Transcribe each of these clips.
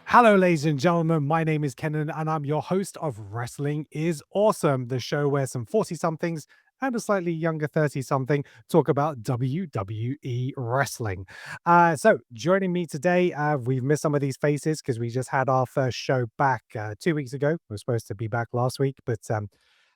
Hello, ladies and gentlemen. My name is Kenan, and I'm your host of Wrestling is Awesome, the show where some 40 somethings and a slightly younger 30 something talk about WWE wrestling. So, joining me today, we've missed some of these faces because we just had our first show back 2 weeks ago. We were supposed to be back last week, but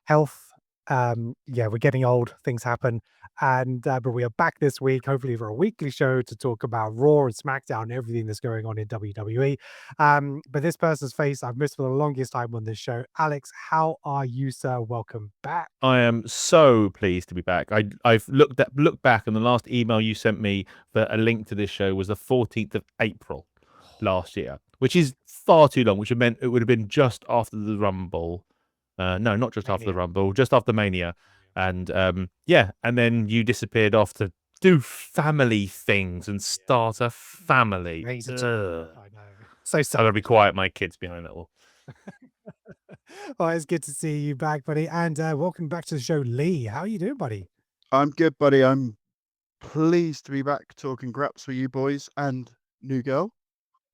health. Yeah, we're getting old, things happen. And but we are back this week, hopefully for a weekly show to talk about Raw and SmackDown and everything that's going on in WWE. But this person's face I've missed for the longest time on this show. Alex, how are you, sir? Welcome back. I am so pleased to be back. I've looked back, and the last email you sent me for a link to this show was the 14th of April last year, which is far too long, which meant it would have been just after the Rumble. No, not just after the Rumble, just after Mania. And yeah, and then you disappeared off to do family things and start a family. I know. So I'm sad. gonna be quiet. My kids behind that wall. Well, it's good to see you back, buddy. And welcome back to the show, Lee. How are you doing, buddy? I'm good, buddy. I'm pleased to be back talking graps with you boys and new girl.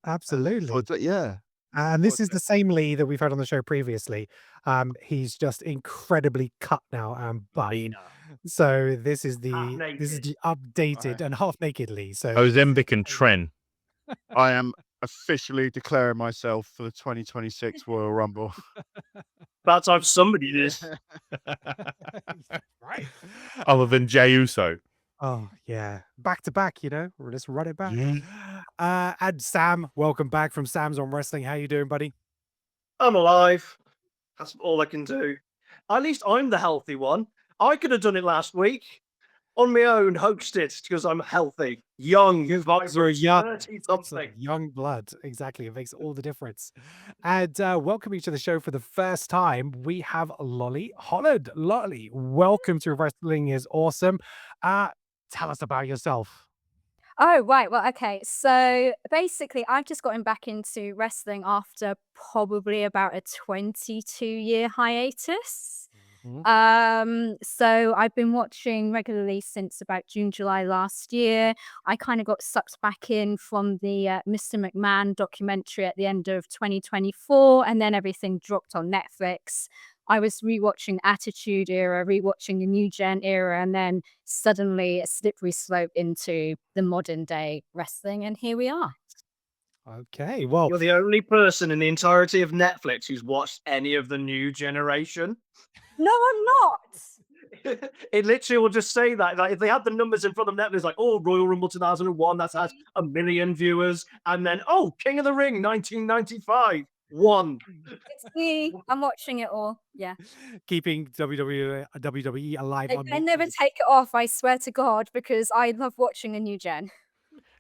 Absolutely. Yeah. And this is the same Lee that we've had on the show previously. He's just incredibly cut now and buff. So this is the updated and half naked Lee. So Ozembic and Tren. I am officially declaring myself for the 2026 Royal Rumble. About time somebody did. Right. Other than Jey Uso. Oh, yeah. Back to back, let's run it back. And Sam, welcome back from Sam's on Wrestling. How you doing, buddy? I'm alive. That's all I can do. At least I'm the healthy one. I could have done it last week on my own, hosted, because I'm healthy, young, vibrant, something. Young blood. Exactly. It makes all the difference. And welcoming to the show for the first time, we have Lolly Hollard. Lolly, welcome to Wrestling is Awesome. Tell us about yourself. Oh, right. Well, okay. So basically, I've just gotten back into wrestling after probably about a 22-year hiatus. So I've been watching regularly since about June, July last year. I kind of got sucked back in from the Mr. McMahon documentary at the end of 2024, and then everything dropped on Netflix. I was rewatching Attitude Era, rewatching the New Gen era, and then suddenly a slippery slope into the modern day wrestling, and here we are. Okay, well, You're the only person in the entirety of Netflix who's watched any of the new generation. No, I'm not. It literally will just say that. Like, if they had the numbers in front of Netflix, like, oh, Royal Rumble 2001, that's had 1 million viewers. And then, oh, King of the Ring 1995, 1. It's me. I'm watching it all. Yeah. keeping WWE alive. I never take it off, I swear to God, because I love watching a new gen.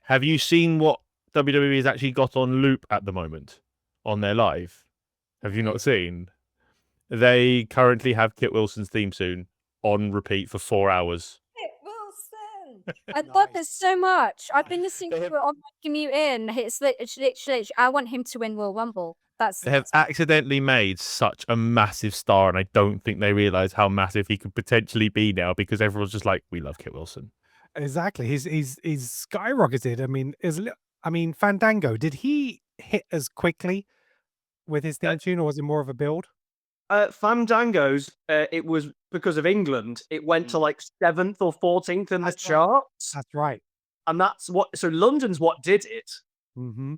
Have you seen what WWE has actually got on loop at the moment on their live? Have you not seen? They currently have Kit Wilson's theme tune on repeat for 4 hours. Kit Wilson! I love this so much. I've been listening to it on my commute in. It's literally, I want him to win Royal Rumble. They have accidentally made such a massive star, and I don't think they realize how massive he could potentially be now, because everyone's just like, we love Kit Wilson. Exactly. He's skyrocketed. I mean, Fandango, did he hit as quickly with his theme tune, or was it more of a build? Fandango's, it was because of England. It went to like 7th or 14th in the charts. That's right. And so London's what did it. Mm-hmm.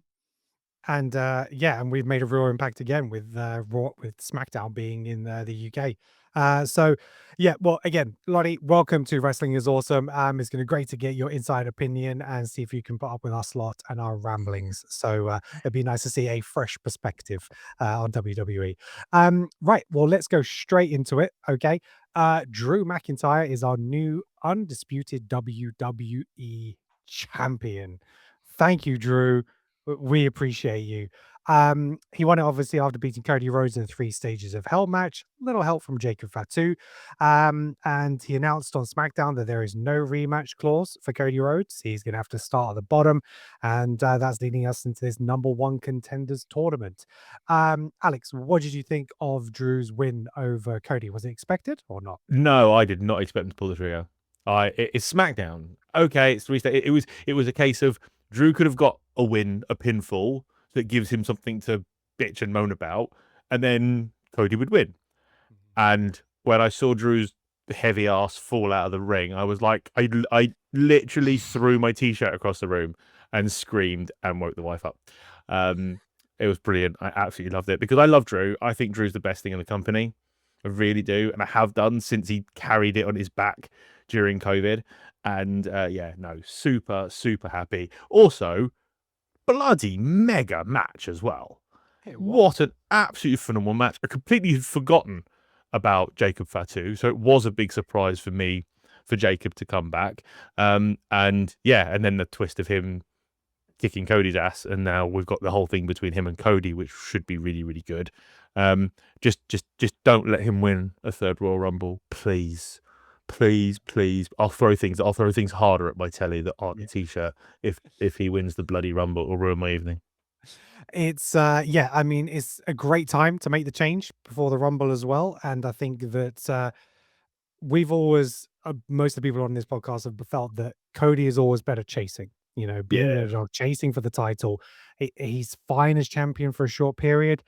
And yeah, and we've made a real impact again with Raw, with SmackDown being in the UK. So yeah, well, again, Lottie, welcome to Wrestling is Awesome. It's going to be great to get your inside opinion and see if you can put up with our slot and our ramblings. So it'd be nice to see a fresh perspective on WWE. Right, well, let's go straight into it. Okay, Drew McIntyre is our new undisputed WWE champion. Thank you, Drew. We appreciate you. He won it obviously after beating Cody Rhodes in 3 stages of Hell match. Little help from Jacob Fatu. And he announced on SmackDown that there is no rematch clause for Cody Rhodes. He's going to have to start at the bottom. And that's leading us into this #1 contenders tournament. Alex, what did you think of Drew's win over Cody? Was it expected or not? No, I did not expect him to pull the trigger. It's SmackDown. Okay, it's 3 stages. It was a case of Drew could have got a win, a pinfall, that gives him something to bitch and moan about, and then Cody would win. And when I saw Drew's heavy ass fall out of the ring, I was like, I literally threw my t-shirt across the room and screamed and woke the wife up. It was brilliant. I absolutely loved it because I love Drew. I think Drew's the best thing in the company. I really do, and I have done since he carried it on his back during COVID. And yeah, no, super happy. Also, bloody mega match as well. Hey, What an absolutely phenomenal match. I completely had forgotten about Jacob Fatu, so it was a big surprise for me for Jacob to come back. And yeah, and then the twist of him kicking Cody's ass, and now we've got the whole thing between him and Cody, which should be really good. Just don't let him win a third Royal Rumble, please. Please. I'll throw things harder at my telly that aren't a t-shirt if he wins the bloody Rumble. It'll ruin my evening. It's yeah, I mean, it's a great time to make the change before the Rumble as well. And I think that we've always most of the people on this podcast have felt that Cody is always better chasing, you know, being a dog, chasing for the title. He's fine as champion for a short period,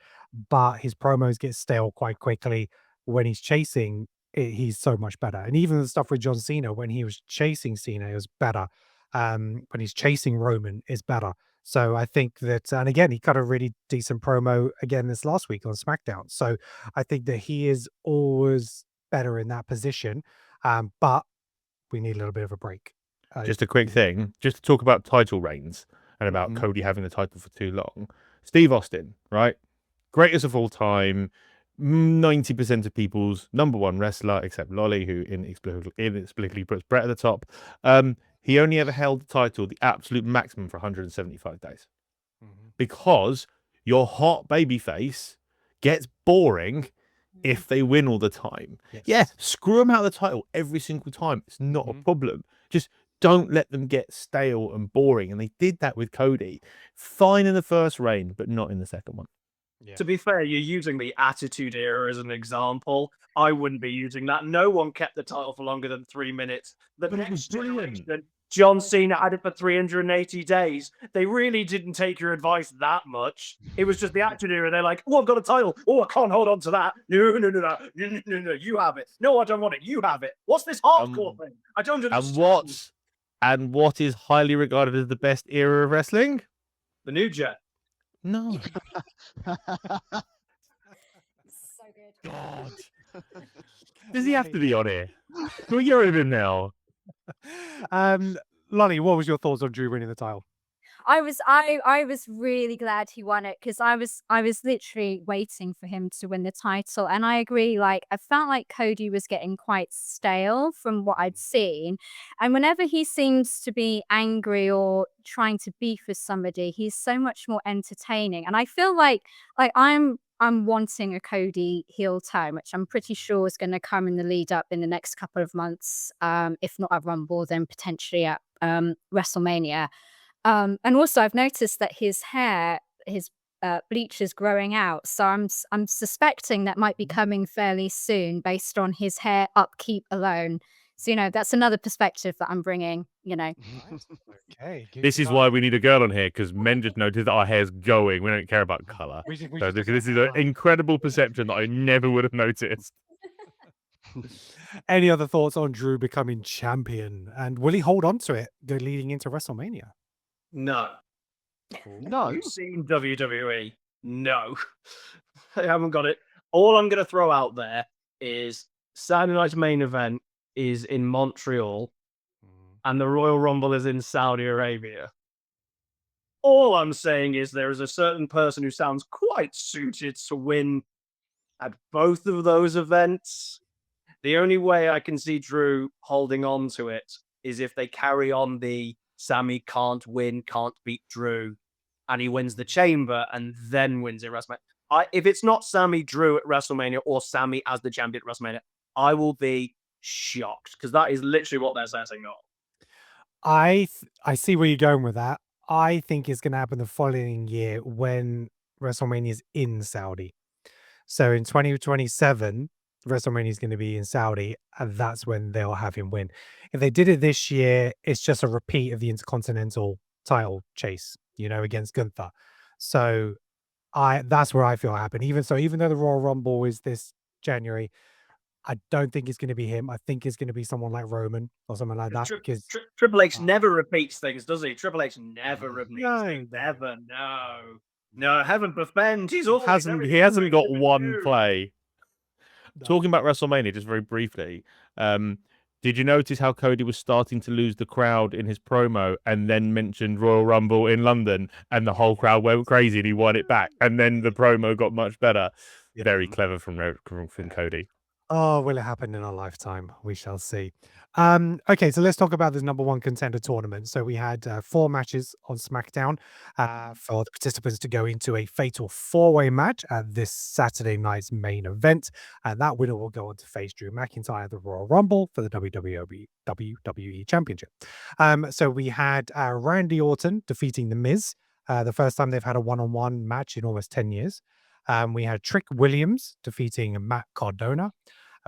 but his promos get stale quite quickly. When he's chasing, he's so much better. And even the stuff with John Cena, when he was chasing Cena, it was better. When he's chasing Roman, is better. So I think that, and again, he got a really decent promo again this last week on SmackDown. So I think that he is always better in that position. But we need a little bit of a break. Just a quick thing, just to talk about title reigns and about Cody having the title for too long. Steve Austin, right? Greatest of all time, 90% of people's number one wrestler, except Lolly, who inexplicably puts Brett at the top. He only ever held the title, the absolute maximum, for 175 days. Because your hot babyface gets boring if they win all the time. Yes. Yeah, screw them out of the title every single time. It's not a problem. Just don't let them get stale and boring. And they did that with Cody. Fine in the first reign, but not in the second one. Yeah. To be fair, you're using the Attitude Era as an example. I wouldn't be using that. No one kept the title for longer than 3 minutes. The But it was next brilliant. generation, John Cena had it for 380 days. They really didn't take your advice that much. It was just the Attitude Era. They're like, oh, I've got a title. Oh, I can't hold on to that. No, you have it. No, I don't want it. You have it. What's this hardcore thing? I don't understand. And what is highly regarded as the best era of wrestling? The New Jet. No. So good. God. Does he have to be on here? Can we get rid of him now? Lonnie, what was your thoughts on Drew winning the title? I was really glad he won it because I was literally waiting for him to win the title, and I agree. Like, I felt like Cody was getting quite stale from what I'd seen, and whenever he seems to be angry or trying to beef with somebody, he's so much more entertaining. And I feel like I'm wanting a Cody heel turn, which I'm pretty sure is going to come in the lead up in the next couple of months. If not at Rumble, then potentially at WrestleMania. And also, I've noticed that his hair, his bleach is growing out. So I'm suspecting that might be coming fairly soon based on his hair upkeep alone. So, you know, that's another perspective that I'm bringing, you know. Okay. This is why we need a girl on here, because men just notice that our hair's going. We don't care about colour. So this is an incredible perception that I never would have noticed. Any other thoughts on Drew becoming champion? And will he hold on to it leading into WrestleMania? No. No. You've seen WWE? No. I haven't got it. All I'm going to throw out there is Saturday night's main event is in Montreal and the Royal Rumble is in Saudi Arabia. All I'm saying is there is a certain person who sounds quite suited to win at both of those events. The only way I can see Drew holding on to it is if they carry on the Sammy can't win, can't beat Drew, and he wins the Chamber and then wins at WrestleMania. If it's not Sammy Drew at WrestleMania or Sammy as the champion at WrestleMania, I will be shocked because that is literally what they're setting up. I see where you're going with that. I think it's going to happen the following year when WrestleMania is in Saudi. So in 2027, WrestleMania is going to be in Saudi, and that's when they'll have him win. If they did it this year, it's just a repeat of the Intercontinental title chase, you know, against Gunther. So that's where I feel happen. Even though the Royal Rumble is this January, I don't think it's going to be him. I think it's going to be someone like Roman or something like that. Because Triple H uh, never repeats things, does he? Triple H never repeats no, things. no, Never. No, heaven forfend. He's always He hasn't got everything one new. play. no. Talking about WrestleMania, just very briefly, did you notice how Cody was starting to lose the crowd in his promo and then mentioned Royal Rumble in London and the whole crowd went crazy and he won it back and then the promo got much better? Yeah. Very clever from Cody. Oh, will it happen in our lifetime? We shall see. Okay, so let's talk about this number one contender tournament. So we had 4 matches on SmackDown for the participants to go into a fatal 4-way match at this Saturday night's main event. And that winner will go on to face Drew McIntyre at the Royal Rumble for the WWE Championship. So we had Randy Orton defeating The Miz. The first time they've had a one-on-one match in almost 10 years. We had Trick Williams defeating Matt Cardona.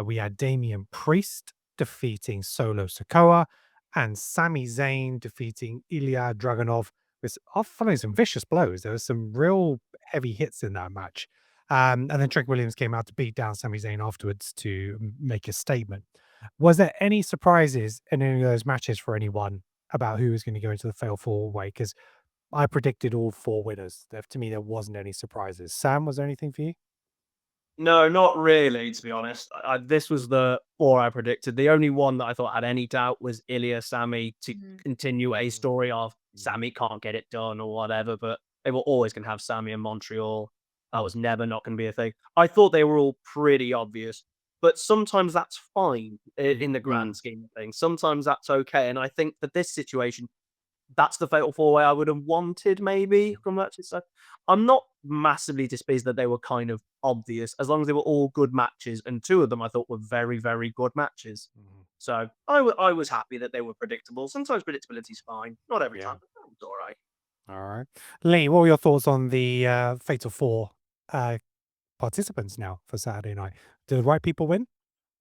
We had Damian Priest defeating Solo Sikoa, and Sami Zayn defeating Ilya Dragunov. With following some vicious blows. There were some real heavy hits in that match. And then Trick Williams came out to beat down Sami Zayn afterwards to make a statement. Was there any surprises in any of those matches for anyone about who was going to go into the fatal 4-way? Because I predicted all 4 winners. To me, there wasn't any surprises. Sam, was there anything for you? No, not really, to be honest. This was the 4 I predicted. The only one that I thought had any doubt was Ilya Sami to continue a story of Sami can't get it done or whatever, but they were always going to have Sami in Montreal. That was never not going to be a thing. I thought they were all pretty obvious, but sometimes that's fine in the grand scheme of things. Sometimes that's okay. And I think for this situation, that's the fatal 4-way I would have wanted maybe from matches. So I'm not massively displeased that they were kind of obvious, as long as they were all good matches, and 2 of them I thought were very, very good matches. So I was happy that they were predictable. Sometimes predictability's fine, not every time, but it's all right. All right. Lee, what were your thoughts on the Fatal 4 participants now for Saturday night? Did the right people win?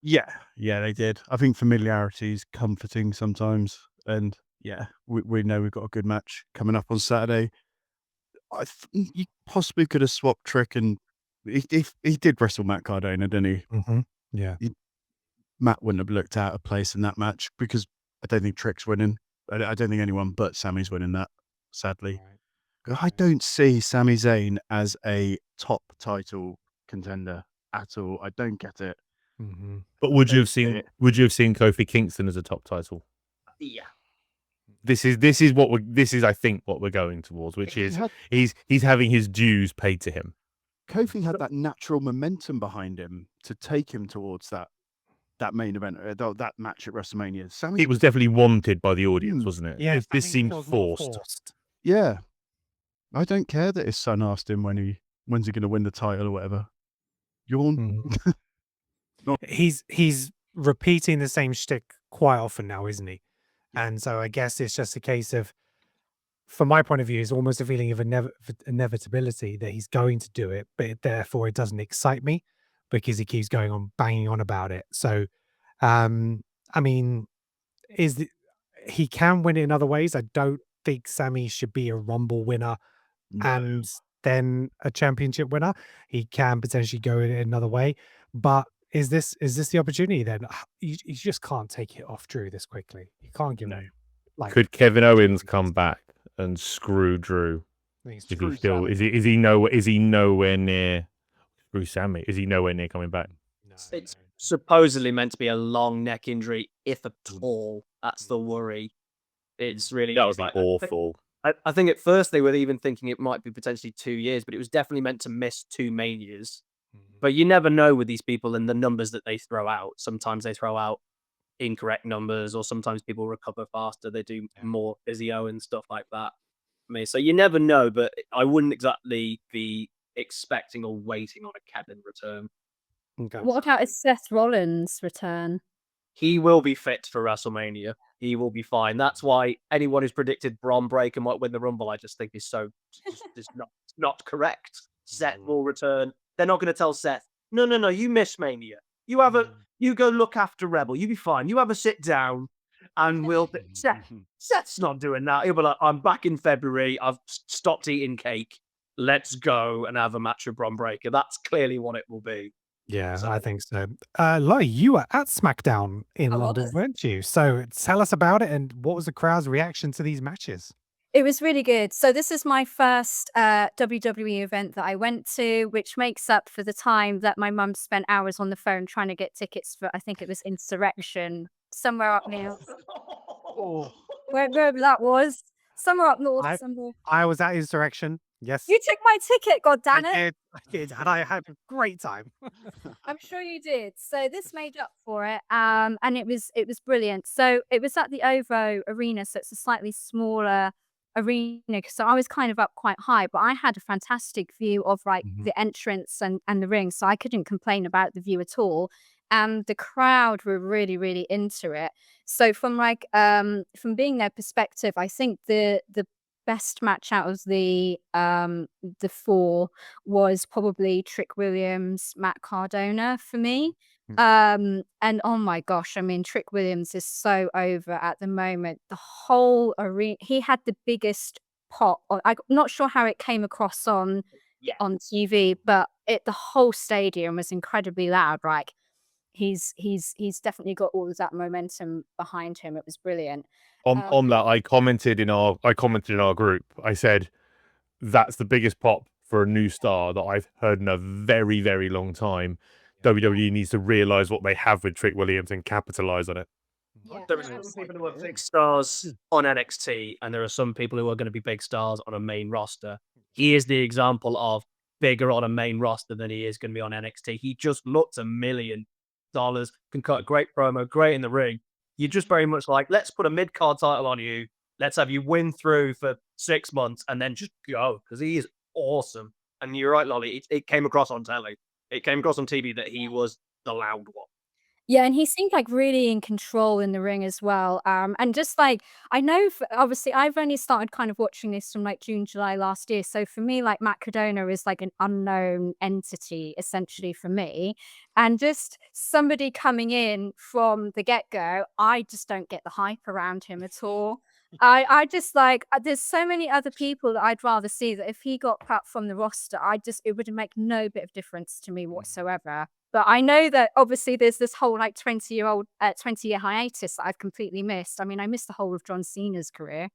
Yeah, they did. I think familiarity is comforting sometimes, and yeah, we know we've got a good match coming up on Saturday. I think you possibly could have swapped Trick, and he did wrestle Matt Cardona, didn't he? Yeah. Matt wouldn't have looked out of place in that match because I don't think Trick's winning. I don't think anyone but Sami's winning that, sadly. I don't see Sami Zayn as a top title contender at all. I don't get it. But would you have seen Kofi Kingston as a top title? Yeah. This is I think what we're going towards, which is he's having his dues paid to him. Kofi had that natural momentum behind him to take him towards that main event, that match at WrestleMania. It was definitely wanted by the audience, wasn't it? Yeah, This seemed forced. Yeah, I don't care that his son asked him when's he going to win the title or whatever. Yawn. He's repeating the same shtick quite often now, isn't he? And so I guess it's just a case of, from my point of view, it's almost a feeling of inevitability that he's going to do it, but therefore it doesn't excite me because he keeps going on banging on about it. So, I mean, he can win it in other ways. I don't think Sami should be a Rumble winner and then a championship winner. He can potentially go in another way, but is this the opportunity then? You just can't take it off Drew this quickly. You can't give him Could Kevin Owens come back and screw Drew? Is he nowhere near screw Sami? Is he nowhere near coming back? It's supposedly meant to be a long neck injury, if at all. That's the worry. It's really That was awful. I think at first they were even thinking it might be potentially 2 years, but it was definitely meant to miss 2 Manias. But you never know with these people and the numbers that they throw out. Sometimes they throw out incorrect numbers, or sometimes people recover faster. They do more physio and stuff like that. So you never know, but I wouldn't exactly be expecting or waiting on a Kevin return. Okay. What about his Seth Rollins return? He will be fit for WrestleMania. He will be fine. That's why anyone who's predicted Braun Breaker might win the Rumble, I just think is just not correct. Seth will return. They're not going to tell Seth, no, you miss Mania. You go look after Rebel. You be fine. You have a sit down, and we'll. Seth's not doing that. He'll be like, I'm back in February. I've stopped eating cake. let's go and have a match with Bron Breakker. That's clearly what it will be. Yeah, So- I think so. Lottie, you were at SmackDown in I London, was. weren't you? So tell us about it and what was the crowd's reaction to these matches? It was really good. So this is my first WWE event that I went to, which makes up for the time that my mum spent hours on the phone trying to get tickets for, I think it was Insurrection, somewhere up near, wherever that was, somewhere up north. Somewhere. I was at Insurrection. Yes, You took my ticket, god damn it. I did, and I had a great time. I'm sure you did. So this made up for it, and it was brilliant. So it was at the OVO Arena, so it's a slightly smaller arena. So I was kind of up quite high, but I had a fantastic view of like the entrance and the ring, so I couldn't complain about the view at all. And the crowd were really, really into it. So from being their perspective, I think the best match out of the four was probably Trick Williams, Matt Cardona for me. And oh my gosh, I mean, Trick Williams is so over at the moment. The whole arena, he had the biggest pop. I'm not sure how it came across on TV, but the whole stadium was incredibly loud. Like he's definitely got all of that momentum behind him. It was brilliant. On that, I commented in our group. I said that's the biggest pop for a new star that I've heard in a very, very long time. WWE needs to realize what they have with Trick Williams and capitalize on it. Yeah, There are some people who are big stars on NXT, and there are some people who are going to be big stars on a main roster. He is the example of bigger on a main roster than he is going to be on NXT. He just looked $1 million, can cut a great promo, great in the ring. You're just very much like, let's put a mid-card title on you. Let's have you win through for 6 months and then just go, because he is awesome. And you're right, Lolly, it came across on telly. It came across on TV that he was the loud one. Yeah, and he seemed like really in control in the ring as well. And just like I know, obviously, I've only started kind of watching this from like June, July last year. So for me, like Matt Cardona is like an unknown entity essentially for me, and just somebody coming in from the get go, I just don't get the hype around him at all. I just like there's so many other people that I'd rather see that if he got cut from the roster, it would make no bit of difference to me whatsoever. But I know that obviously there's this whole like 20-year hiatus that I've completely missed. I mean, I missed the whole of John Cena's career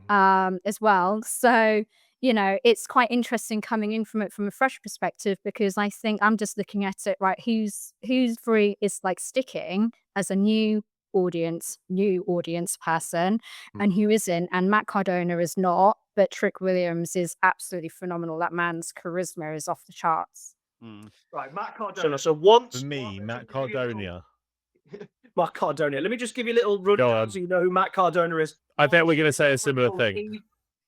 as well. So, you know, it's quite interesting coming in from a fresh perspective, because I think I'm just looking at it, right, who's free is like sticking as a new audience person and who isn't. And Matt Cardona is not, but Trick Williams is absolutely phenomenal. That man's charisma is off the charts. Right, Matt Cardona. So once For me, Matt Cardona. Matt Cardona. Let me just give you a little rundown so you know who Matt Cardona is. I bet we're going to say a similar thing.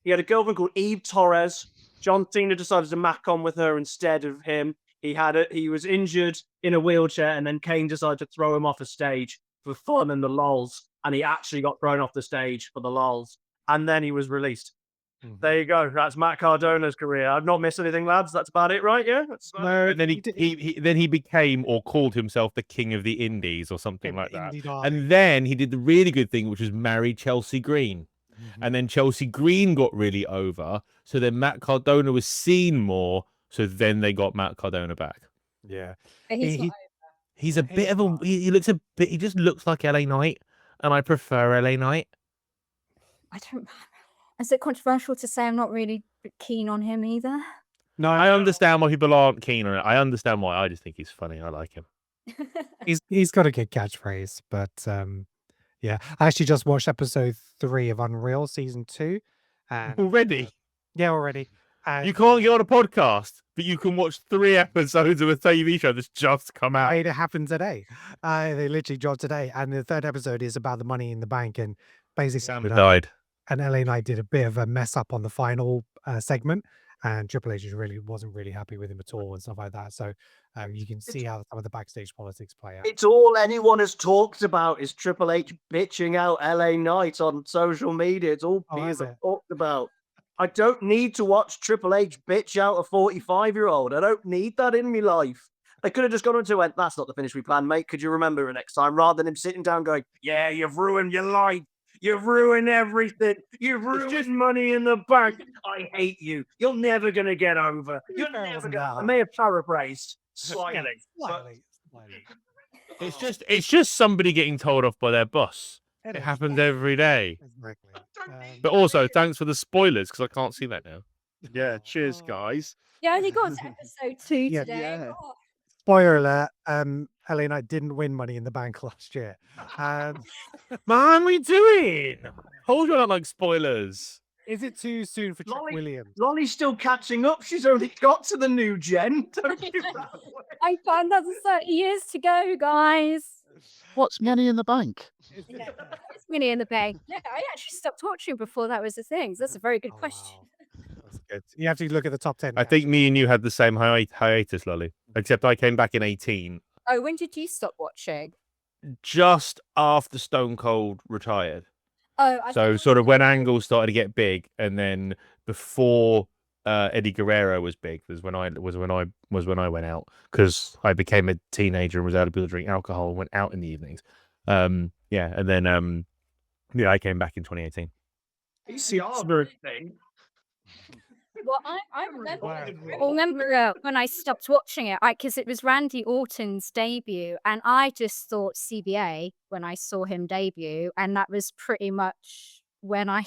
He had a girlfriend called Eve Torres. John Cena decided to mac on with her instead of him. He was injured in a wheelchair, and then Kane decided to throw him off a stage for fun and the lols. And he actually got thrown off the stage for the lols. And then he was released. There you go. That's Matt Cardona's career. I've not missed anything, lads. That's about it, right? Yeah. No, and then he became or called himself the King of the Indies or something like that. And then he did the really good thing, which was marry Chelsea Green. And then Chelsea Green got really over. So then Matt Cardona was seen more. So then they got Matt Cardona back. Yeah, he's a bit of a. He looks a bit. He just looks like LA Knight, and I prefer LA Knight. I don't. Is it controversial to say I'm not really keen on him either? No, I understand why people aren't keen on it. I understand why. I just think he's funny. I like him. he's got a good catchphrase, but yeah, I actually just watched episode 3 of Unreal season 2. And, already? Yeah, already. And you can't get on a podcast, but you can watch 3 episodes of a TV show that's just come out. It happened today. They literally dropped today, and the 3rd episode is about the Money in the Bank, and basically Sam died. And LA Knight did a bit of a mess up on the final segment, and Triple H wasn't really happy with him at all and stuff like that. So you can see how some of the backstage politics play out. It's all anyone has talked about is Triple H bitching out LA Knight on social media. It's all people talked about. I don't need to watch Triple H bitch out a 45-year-old. I don't need that in my life. They could have just gone into it. That's not the finish we planned, mate. Could you remember it next time? Rather than him sitting down going, yeah, you've ruined your life. You've ruined everything. You've ruined Money in the Bank. I hate you. You're never going to get over. You're fair, it never wasn't going that to. I hard. may have paraphrased Yeah, slightly. slightly. It's just somebody getting told off by their boss. It It is. happens every day. Exactly. But also, thanks for the spoilers because I can't see that now. Yeah, cheers, guys. Yeah, only got to episode 2 Yeah. today. Yeah. Oh, Spoiler alert, Ellie and I didn't win Money in the Bank last year. Man, what are you doing? Hold you not like spoilers. Is it too soon for Trick Lolly- Williams? Lolly's still catching up. She's only got to the new gen. Don't give that away. I found another 30 years to go, guys. What's Money in the Bank? It's Minnie in the Bay. Yeah, I actually stopped watching before that was a thing. So that's a very good Oh, question. wow. That's good. You have to look at the top 10. I think me and you had the same hiatus, Lolly, except I came back in 18, Oh, when did you stop watching? just after Stone Cold retired. Oh, I So sort of when Angle started to get big, and then before Eddie Guerrero was big, was when I went out because I became a teenager and was able to drink alcohol and went out in the evenings. Yeah, and then I came back in 2018. PCR thing. Well, I remember when I stopped watching it, because it was Randy Orton's debut, and I just thought CBA when I saw him debut, and that was pretty much when I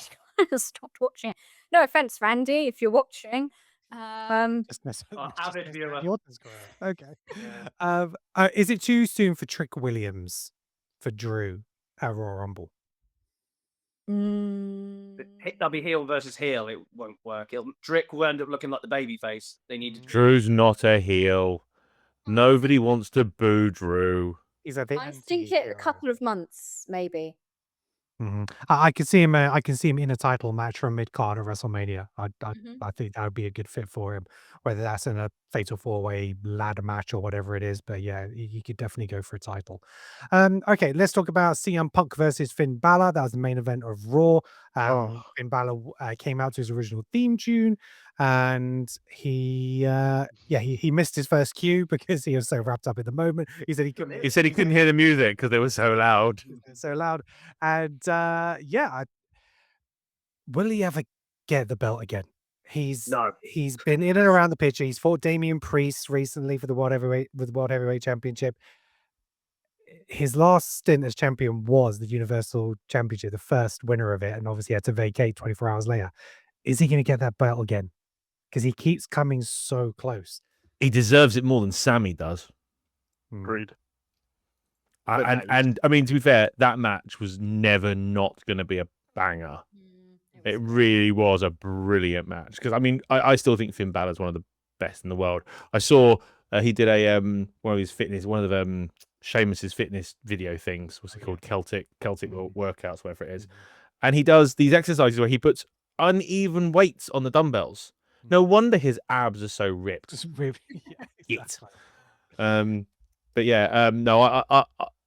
stopped watching it. No offense, Randy, if you're watching. Just mess avid viewer. Okay. Is it too soon for Trick Williams for Drew at Royal Rumble? That'll be heel versus heel. It won't work. Drick will end up looking like the baby face. They need to. Drew's not a heel. Nobody wants to boo Drew. He's a bit I think it a couple of months, maybe. I can see him. I can see him in a title match from mid card at WrestleMania. I think that would be a good fit for him, whether that's in a fatal 4-way ladder match or whatever it is. But yeah, he could definitely go for a title. Okay, let's talk about CM Punk versus Finn Balor. That was the main event of Raw. Finn Balor came out to his original theme tune, and he missed his first cue because he was so wrapped up in the moment. He said he couldn't hear the music because they were so loud. so loud. And will he ever get the belt again? He's been in and around the picture. He's fought Damian Priest recently for the World Heavyweight Championship. His last stint as champion was the Universal Championship, the first winner of it, and obviously had to vacate 24 hours later. Is he going to get that belt again? Because he keeps coming so close. He deserves it more than Sammy does. Agreed. And I mean, to be fair, that match was never not going to be a banger. It really was a brilliant match. Because I mean, I still think Finn Balor's one of the best in the world. I saw he did a one of Sheamus's fitness video things. What's it called? Celtic workouts, whatever it is. And he does these exercises where he puts uneven weights on the dumbbells. No wonder his abs are so ripped. Just really, yeah, exactly. But yeah, no,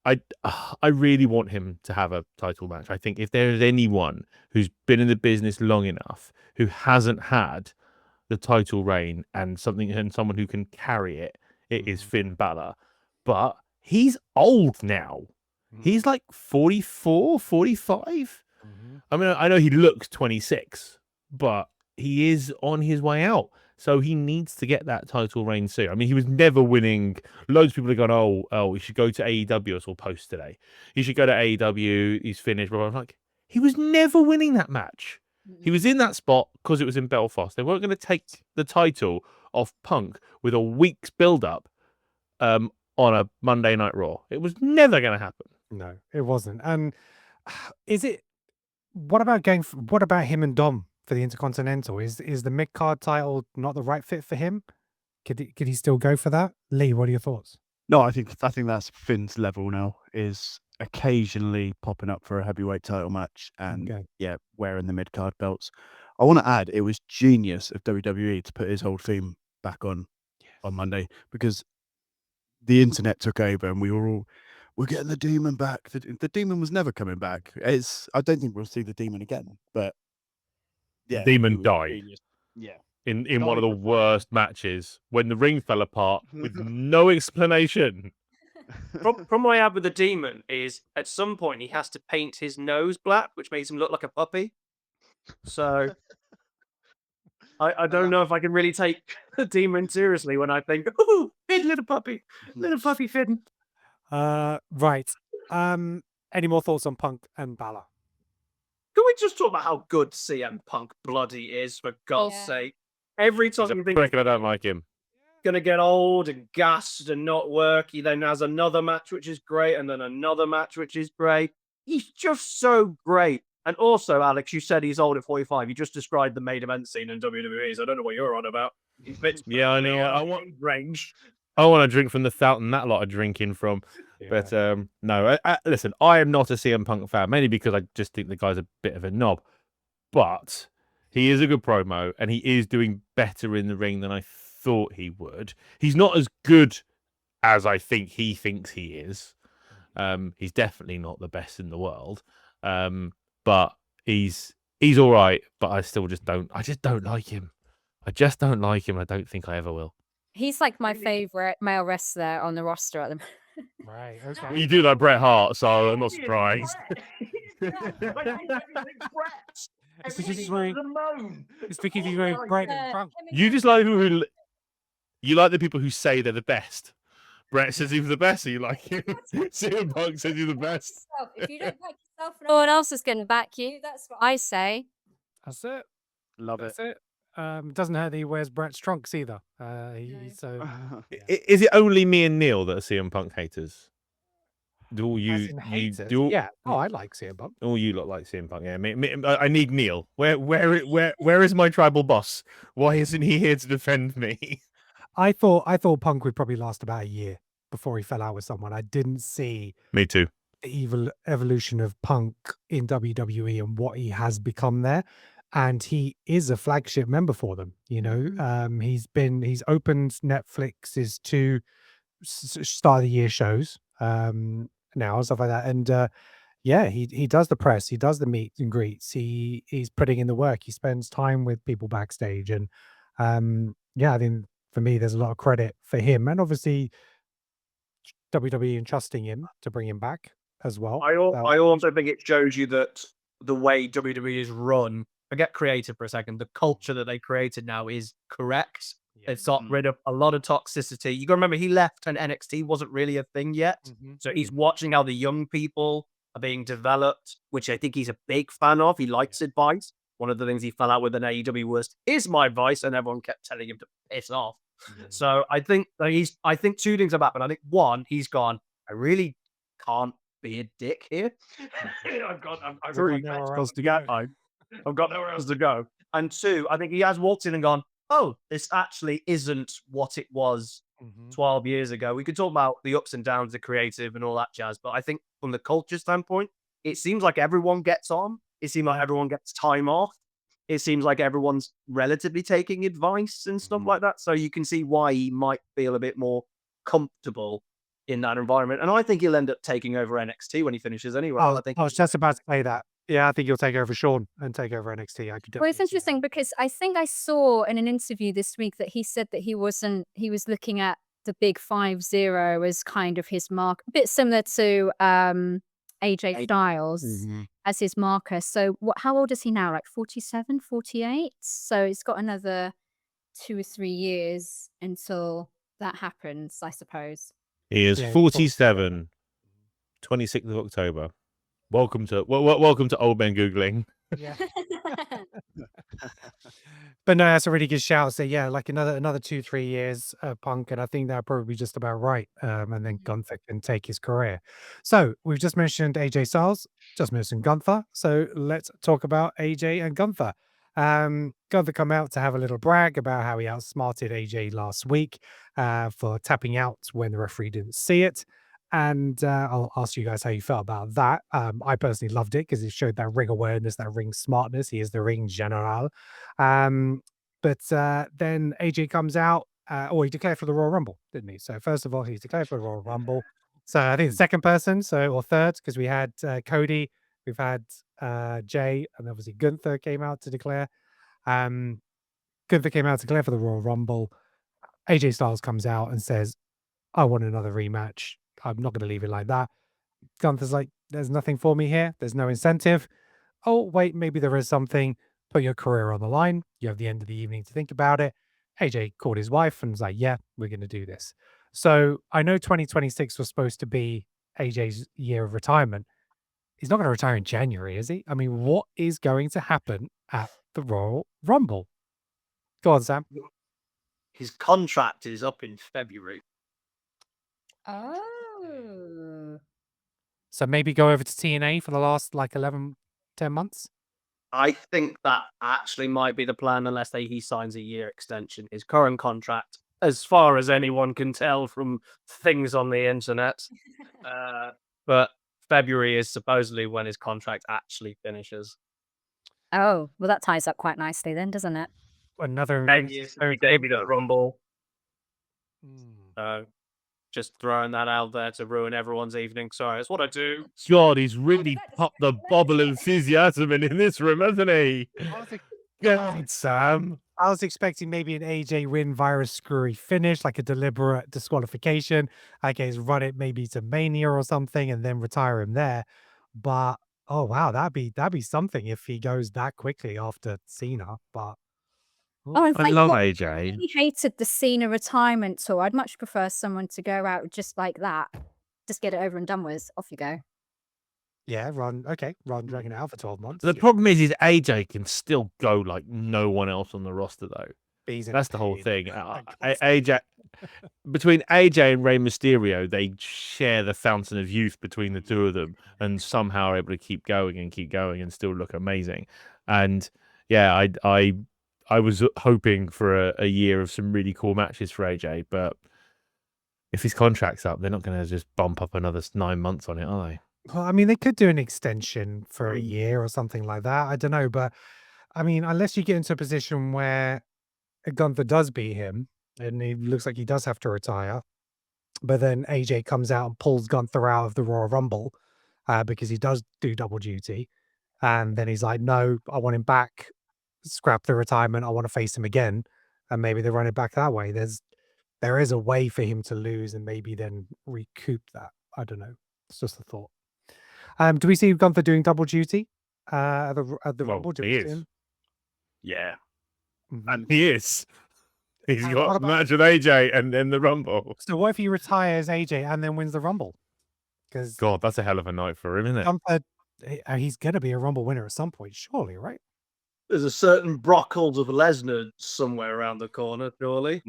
I really want him to have a title match. I think if there is anyone who's been in the business long enough who hasn't had the title reign and someone who can carry it, it is Finn Balor. But he's old now. He's like 44, 45. I mean, I know he looks 26, but he is on his way out. So he needs to get that title reign soon. I mean, he was never winning. Loads of people have gone, oh, he should go to AEW. I saw a post today. He should go to AEW. He's finished. But I'm like, he was never winning that match. He was in that spot because it was in Belfast. They weren't going to take the title off Punk with a week's build-up on a Monday Night Raw. It was never going to happen. No, it wasn't. And what about him and Dom for the Intercontinental? Is the mid card title not the right fit for him? Could he still go for that? Lee, what are your thoughts? No, I think that's Finn's level now, is occasionally popping up for a heavyweight title match and wearing the mid card belts. I want to add, it was genius of WWE to put his whole theme back on Monday, because the internet took over and we're getting the demon back. The demon was never coming back. I don't think we'll see the demon again, but yeah, Demon died. Genius. Yeah. In one of the worst matches when the ring fell apart with no explanation. Problem I have with the demon is at some point he has to paint his nose black, which makes him look like a puppy. So I don't know if I can really take the demon seriously when I think, oh, Finn, little puppy Finn. Right. Any more thoughts on Punk and Balor? Can we just talk about how good CM Punk bloody is, for God's Yeah. sake? Every He's time a you think prick and I don't like him. gonna get old and gassed and not work, he then has another match which is great, and then another match which is great. He's just so great. And also, Alex, you said he's old at 45. You just described the main event scene in WWE, so I don't know what you're on about. He fits Yeah, I know. perfectly I in want- age range. I want to drink from the fountain that lot are drinking from. But no, listen, I am not a CM Punk fan, mainly because I just think the guy's a bit of a knob. But he is a good promo, and he is doing better in the ring than I thought he would. He's not as good as I think he thinks he is. He's definitely not the best in the world. But he's all right. But I just don't like him. I just don't like him. I don't think I ever will. He's like my favorite male wrestler on the roster at the moment. Right. Well, Okay. you do like Bret Hart, so I'm not surprised. It's because he's wearing Bret and Punk. You just like people who you like the people who say they're the best. Bret says he's the best, so you like him. CM Punk says he's the best. If you don't back yourself, no one else is going to back you. That's what I say. That's it. Love it. That's it. Doesn't hurt that he wears Bret's trunks either. So Is it only me and Neil that are CM Punk haters? Do all as you in haters, do all, yeah. Oh, I like CM Punk. all you look like CM Punk? Yeah, I need Neil. Where is my tribal boss? Why isn't he here to defend me? I thought Punk would probably last about a year before he fell out with someone. I didn't see Me too. the evolution of Punk in WWE and what he has become there. And he is a flagship member for them. You know, he's opened Netflix's 2 start of the year shows now and stuff like that. And yeah, he does the press, he does the meet and greets, he's putting in the work, he spends time with people backstage, and yeah, I think for me there's a lot of credit for him, and obviously WWE entrusting him to bring him back as well. I also think it shows you that the way WWE is run, forget creative for a second, the culture that they created now is correct. It's got rid of a lot of toxicity. You got to remember, he left and NXT wasn't really a thing yet. So he's watching how the young people are being developed, which I think he's a big fan of. He likes advice. One of the things he fell out with in AEW was, "Here's my advice," and everyone kept telling him to piss off. So I think I think 2 things have happened. I think 1, he's gone, I really can't be a dick here. I've got nowhere else to go. I've got nowhere else to go. And 2, I think he has walked in and gone, oh, this actually isn't what it was 12 years ago. We could talk about the ups and downs, the creative and all that jazz, but I think from the culture standpoint, it seems like everyone gets on. It seems like everyone gets time off. It seems like everyone's relatively taking advice and stuff like that. So you can see why he might feel a bit more comfortable in that environment. And I think he'll end up taking over NXT when he finishes anyway. Oh, I think I was just about to say that. Yeah, I think he'll take over Sean and take over NXT. I could Well, it's definitely see that. interesting because I think I saw in an interview this week that he said that he was looking at the big 5-0 as kind of his mark, a bit similar to AJ Styles as his marker. So how old is he now? Like 47, 48? So it's got another 2 or 3 years until that happens, I suppose. He is Yeah, 47, 26th of October. Welcome to old men googling. Yeah. But no, that's a really good shout. So yeah, like another 2-3 years of Punk, and I think that'll probably be just about right. And then Gunther can take his career. So we've just mentioned AJ Styles, just mentioned Gunther. So let's talk about AJ and Gunther. Gunther come out to have a little brag about how he outsmarted AJ last week for tapping out when the referee didn't see it. And I'll ask you guys how you felt about that. I personally loved it because it showed that ring awareness, that ring smartness. He is the ring general. But then AJ comes out, or he declared for the Royal Rumble, didn't he? So first of all, he's declared for the Royal Rumble. So I think the second person, or third, because we had Cody, we've had Jay, and obviously Gunther came out to declare. Gunther came out to declare for the Royal Rumble. AJ Styles comes out and says, I want another rematch. I'm not going to leave it like that. Gunther's like, there's nothing for me here. There's no incentive. Oh, wait, maybe there is something. Put your career on the line. You have the end of the evening to think about it. AJ called his wife and was like, yeah, we're going to do this. So I know 2026 was supposed to be AJ's year of retirement. He's not going to retire in January, is he? I mean, what is going to happen at the Royal Rumble? Go on, Sam. His contract is up in February. Oh. So maybe go over to TNA for the last like 11, 10 months? I think that actually might be the plan unless he signs a year extension. His current contract, as far as anyone can tell from things on the internet. But February is supposedly when his contract actually finishes. Oh, well, that ties up quite nicely then, doesn't it? Another 10 years since he debuted at Rumble. Mm. So just throwing that out there to ruin everyone's evening. Sorry, that's what I do. God, he's really popped the bubble of enthusiasm in this room, hasn't he? God, Sam. I was expecting maybe an AJ win via a screwy finish, like a deliberate disqualification. Okay, he's run it maybe to Mania or something and then retire him there. But oh wow, that'd be something if he goes that quickly after Cena. But Oh, and I thank love God AJ. he hated the Cena retirement tour. I'd much prefer someone to go out just like that. Just get it over and done with. Off you go. yeah, run dragging it out for 12 months. The problem is AJ can still go like no one else on the roster, though. He's in That's the whole pain. thing. Constantly. AJ between AJ and Rey Mysterio, they share the fountain of youth between the two of them, and somehow are able to keep going and still look amazing. And yeah, I was hoping for a year of some really cool matches for AJ, but if his contract's up, they're not going to just bump up another 9 months on it, are they? Well, I mean, they could do an extension for a year or something like that. I don't know, but I mean, unless you get into a position where Gunther does beat him and he looks like he does have to retire, but then AJ comes out and pulls Gunther out of the Royal Rumble because he does do double duty. And then he's like, no, I want him back. Scrap the retirement. I want to face him again. And maybe they run it back that way. There is a way for him to lose and maybe then recoup that. I don't know. It's just a thought. Do we see Gunther doing double duty at the Well, Rumble? Do he we is. see him? Yeah. Mhm. And he is. He's And got what a about- match with AJ and then the Rumble. So what if he retires AJ and then wins the Rumble? Because God, that's a hell of a night for him, isn't it? Gunther, he's going to be a Rumble winner at some point, surely, right? There's a certain Brockles of Lesnar somewhere around the corner, surely.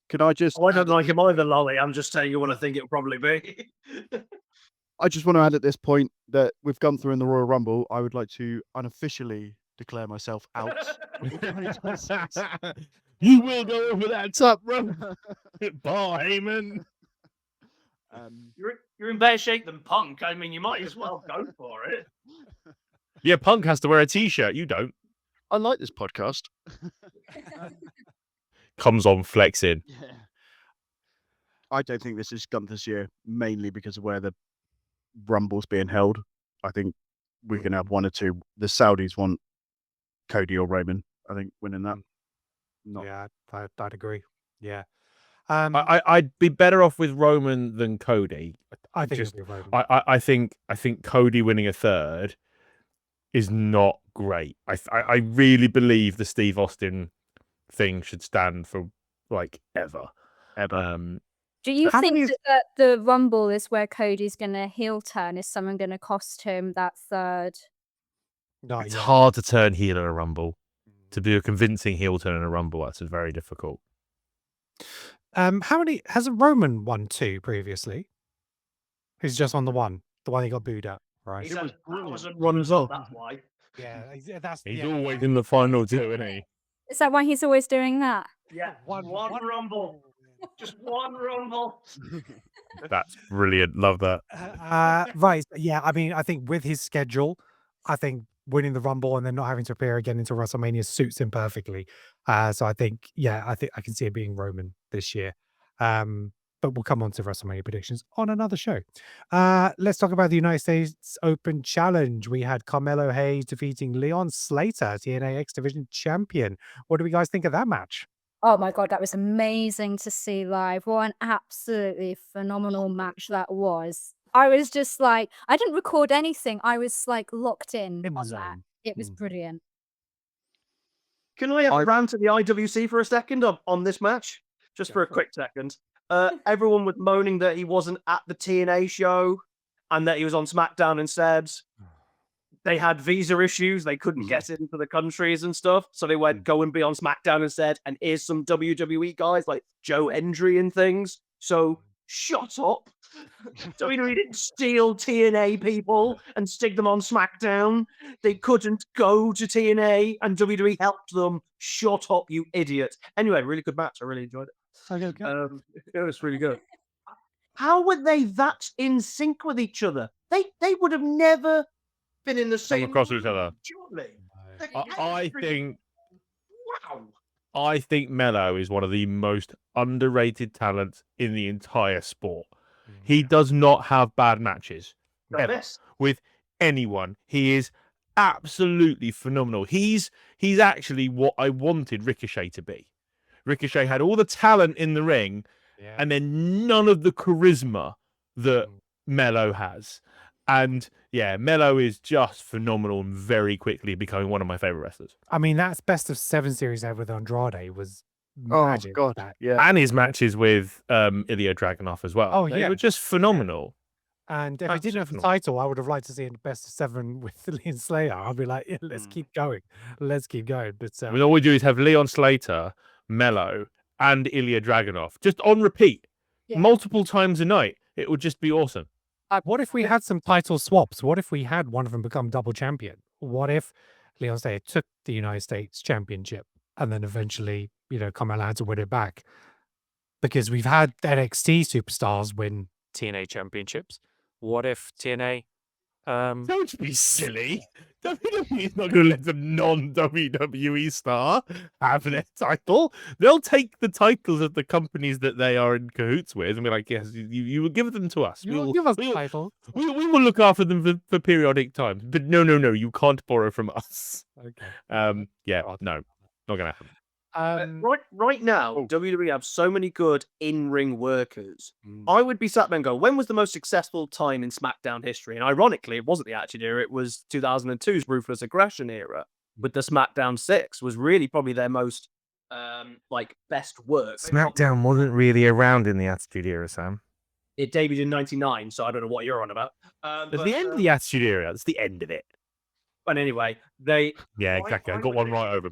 Could I just? Oh, I don't like him either, Lolly. I'm just telling you what I think it'll probably be. I just want to add at this point that with Gunther in the Royal Rumble, I would like to unofficially declare myself out. You will go over that top rope, Paul Heyman. You're in better shape than Punk. I mean, you might as well go for it. Yeah, Punk has to wear a t-shirt. You don't. I like this podcast. Comes on flexing. Yeah. I don't think this is Gunther's year, mainly because of where the Rumble's being held. I think we can have one or two. The Saudis want Cody or Roman, I think, winning that. Not... Yeah, I'd agree. Yeah. I'd be better off with Roman than Cody. I think just- it'll be Roman. I think Cody winning a third is not great. I really believe the Steve Austin thing should stand for like ever. Do you How think many- that the Rumble is where Cody's going to heel turn? Is someone going to cost him that third? Not It's yet. hard to turn heel in a Rumble. To do a convincing heel turn in a Rumble, that's very difficult. How many hasn't Roman won 2 previously? He's just won the one he got booed at, right? He said that wasn't runners up. That's why. Yeah, that's He's yeah. always in the final two, isn't he? Is that why he's always doing that? Yeah, one Rumble. Just one Rumble. That's brilliant. Love that. Right. Yeah, I mean, I think with his schedule, I think winning the Rumble and then not having to appear again into WrestleMania suits him perfectly. So I think, yeah, I think I can see it being Roman this year. But we'll come on to WrestleMania predictions on another show. Let's talk about the United States Open Challenge. We had Carmelo Hayes defeating Leon Slater, TNA X Division champion. What do we guys think of that match? Oh my God, that was amazing to see live. What an absolutely phenomenal match that was. I was just like, I didn't record anything. I was like locked in In the on that. zone. It was brilliant. Can I rant at the IWC for a second on this match? Just for a quick second. Everyone was moaning that he wasn't at the TNA show and that he was on SmackDown instead. They had visa issues. They couldn't get into the countries and stuff. So they went, go and be on SmackDown instead. And here's some WWE guys like Joe Hendry and things. So shut up. WWE didn't steal TNA people and stick them on SmackDown. They couldn't go to TNA and WWE helped them. Shut up, you idiot. Anyway, really good match. I really enjoyed it. It was really good. How were they that in sync with each other? They would have never been in the same across each other. Surely. I think Wow. I think Mello is one of the most underrated talents in the entire sport. He does not have bad matches ever, with anyone. He is absolutely phenomenal. He's actually what I wanted Ricochet to be. Ricochet had all the talent in the ring, and then none of the charisma that Mello has. And yeah, Mello is just phenomenal and very quickly becoming one of my favorite wrestlers. I mean, that's best of 7 series ever with Andrade was Oh magic. God, that. yeah. And his matches with Ilya Dragunov as well. Oh, They yeah. were just phenomenal. And if he didn't have the Absolutely. title, I would have liked to see in the best of 7 with Leon Slayer. I'd be like, yeah, let's keep going. Let's keep going. But I mean, all we do is have Leon Slater, Mello, and Ilya Dragunov just on repeat multiple times a night. It would just be awesome. What if we had some title swaps? What if we had one of them become double champion? What if Leon Slayer took the United States Championship and then eventually, come allowed to win it back? Because we've had NXT superstars win TNA championships. What if TNA? Don't be silly. WWE is not going to let a non-WWE star have their title. They'll take the titles of the companies that they are in cahoots with and be like, yes, you will give them to us. You'll give us the title. We will look after them for periodic times. But no, you can't borrow from us. Okay. Yeah, no, not going to happen. Right now, WWE have so many good in-ring workers. I would be sat there and go, when was the most successful time in SmackDown history? And ironically, it wasn't the Attitude Era, it was 2002's Ruthless Aggression era. But the SmackDown 6 was really probably their most best work. SmackDown wasn't really around in the Attitude Era, Sam. It debuted in 99, so I don't know what you're on about. It's the end of the Attitude Era. It's the end of it. But anyway, they... Yeah, exactly. I got one right over.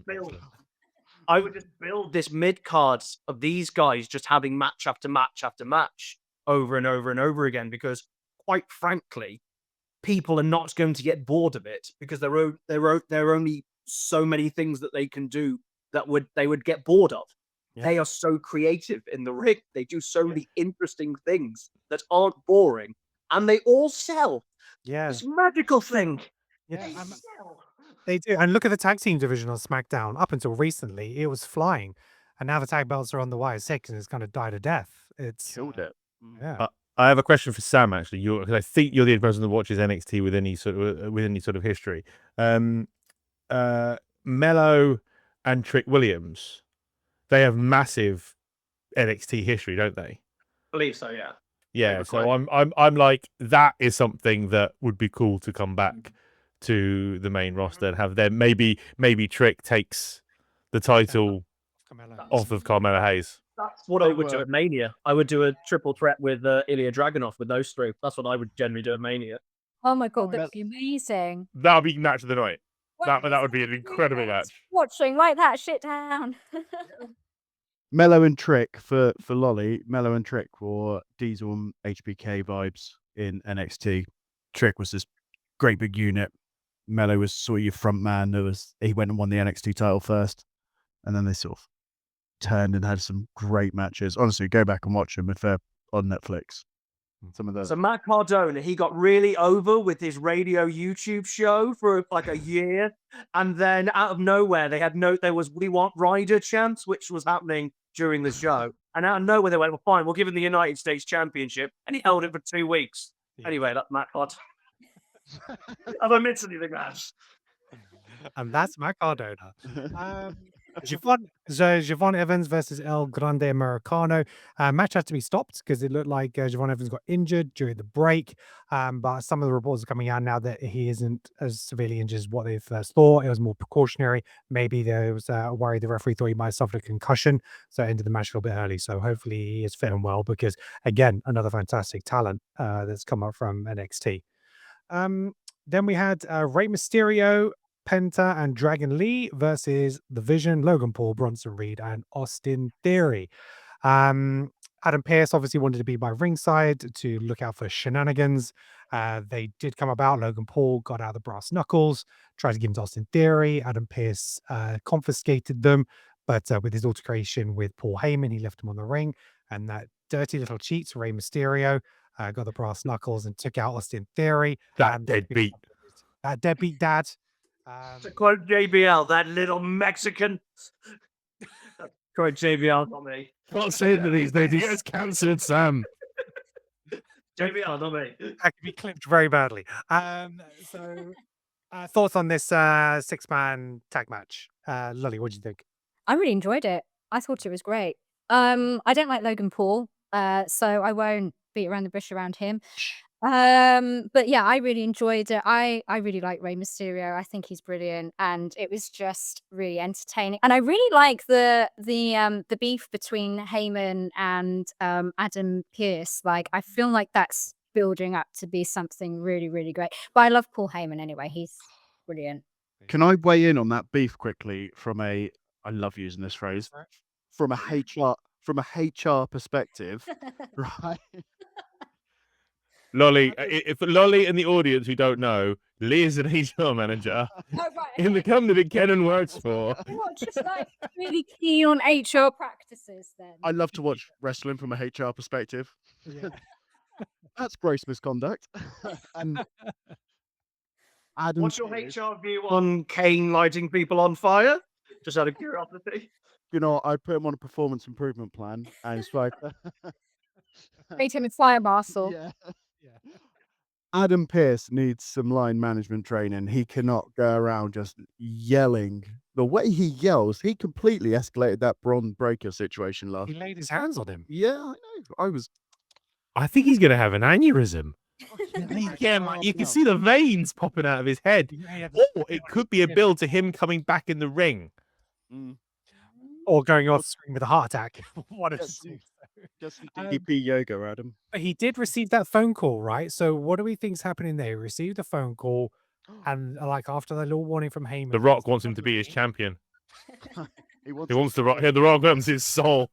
I would just build this mid cards of these guys just having match after match after match over and over and over again, because quite frankly, people are not going to get bored of it because there are only so many things that they can do that they would get bored of. Yeah. They are so creative in the ring. They do so many interesting things that aren't boring, and they all sell. Yeah, this magical thing. Yeah, they do. And look at the tag team division on SmackDown. Up until recently, it was flying, and now the tag belts are on the wire 6, and it's kind of died a death. It's killed it. Yeah. I have a question for Sam. Actually, because I think you're the only person that watches NXT with any sort of history. Mello and Trick Williams, they have massive NXT history, don't they? I believe so. Yeah. Yeah. So I'm like, that is something that would be cool to come back to the main roster and have them. Maybe Trick takes the title off of Carmelo Hayes. That's what I would do at Mania. I would do a triple threat with Ilya Dragunov with those three. That's what I would generally do at Mania. Oh my God, that'd be amazing. That would be match of the night. That would be an incredible match. Watching, write that shit down. Mello and Trick for Lolly. Mello and Trick were Diesel and HBK vibes in NXT. Trick was this great big unit. Mello was sort of your front man. He went and won the NXT title first, and then they sort of turned and had some great matches. Honestly, go back and watch them if they're on Netflix. Some of those. So Matt Cardona, he got really over with his radio YouTube show for like a year, and then out of nowhere there was "We Want Ryder" chants, which was happening during the show, and out of nowhere they went, "Well, fine, we'll give him the United States Championship," and he held it for 2 weeks. Yeah. Anyway, that's Matt Cardona. Have I missed anything, guys? And that's Matt Cardona. Javon Evans versus El Grande Americano. Match had to be stopped because it looked like Javon Evans got injured during the break. But some of the reports are coming out now that he isn't as severely injured as what they first thought. It was more precautionary. Maybe there was a worry the referee thought he might have suffered a concussion, so it ended the match a little bit early. So hopefully he is fit and well because, again, another fantastic talent that's come up from NXT. Then we had Rey Mysterio, Penta, and Dragon Lee versus The Vision, Logan Paul, Bronson Reed, and Austin Theory. Adam Pearce obviously wanted to be by ringside to look out for shenanigans. They did come about. Logan Paul got out the brass knuckles, tried to give them to Austin Theory. Adam Pearce confiscated them, but with his altercation with Paul Heyman, he left him on the ring. And that dirty little cheat, Rey Mysterio, got the brass knuckles and took out Austin Theory. That deadbeat. That deadbeat dad. To quote JBL, that little Mexican. Quote JBL, not me. Can't say that these days. He gets cancelled, Sam. JBL, not me. That could be clipped very badly. So thoughts on this 6-man tag match? Lolly, what do you think? I really enjoyed it. I thought it was great. I don't like Logan Paul, so I won't beat around the bush around him. But yeah, I really enjoyed it. I really like Rey Mysterio. I think he's brilliant, and it was just really entertaining. And I really like the beef between Heyman and Adam Pearce. Like, I feel like that's building up to be something really, really great. But I love Paul Heyman anyway. He's brilliant. Can I weigh in on that beef quickly from I love using this phrase, from a HR perspective, right? Lolly, for Lolly and the audience who don't know, Lee is an HR manager in the company that Kenan works for. You're just like really keen on HR practices then. I love to watch wrestling from a HR perspective. Yeah. That's gross misconduct. And Adam What's your Pearce, HR view on Kane lighting people on fire? Just out of curiosity. you know, I put him on a performance improvement plan, and it's like, Made him a fire marshal. yeah. Adam Pearce needs some line management training. He cannot go around just yelling. The way he yells, he completely escalated that Braun Breaker situation last. He laid his hands on him. Yeah, I know. I think he's going to have an aneurysm. Yeah, Man, you can see the veins popping out of his head. Or it could be a build to him coming back in the ring. Or going off screen with a heart attack. One of the two. Just some DDP yoga, Adam. But he did receive that phone call, right? So what do we think's happening there? He received a phone call, and like after the little warning from Heyman, The Rock wants him to be his champion. He wants He wants the Rock. The Rock wants his soul.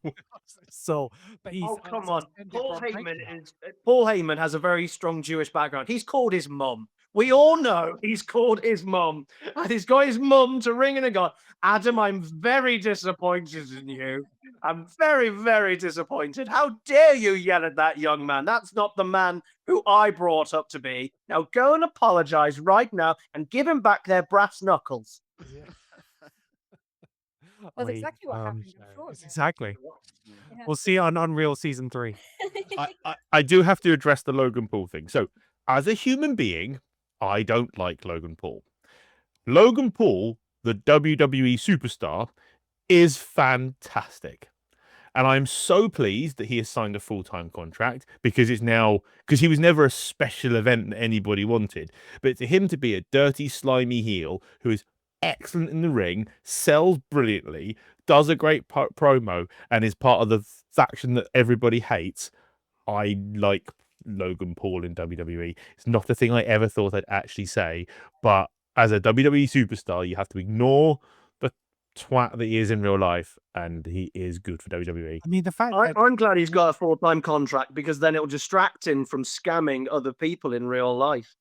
So, but he's Oh, come on. suspended Paul from breaking that. Paul Heyman has a very strong Jewish background. He's called his mum. We all know he's called his mum. And he's got his mum to ring in and go, Adam, I'm very disappointed in you. I'm very, very disappointed. How dare you yell at that young man? That's not the man who I brought up to be. Now go and apologize right now and give him back their brass knuckles. That's exactly what happened before. Exactly. Yeah. We'll see on Unreal Season 3. I do have to address the Logan Paul thing. So, as a human being, I don't like Logan Paul. Logan Paul, the WWE superstar, is fantastic. And I'm so pleased that he has signed a full-time contract because he was never a special event that anybody wanted. But to him to be a dirty, slimy heel who is excellent in the ring, sells brilliantly, does a great promo, and is part of the faction that everybody hates, I like Logan Paul in WWE. It's not the thing I ever thought I'd actually say, but as a WWE superstar, you have to ignore the twat that he is in real life, and he is good for WWE. I mean, the fact that I'm glad he's got a full-time contract because then it'll distract him from scamming other people in real life.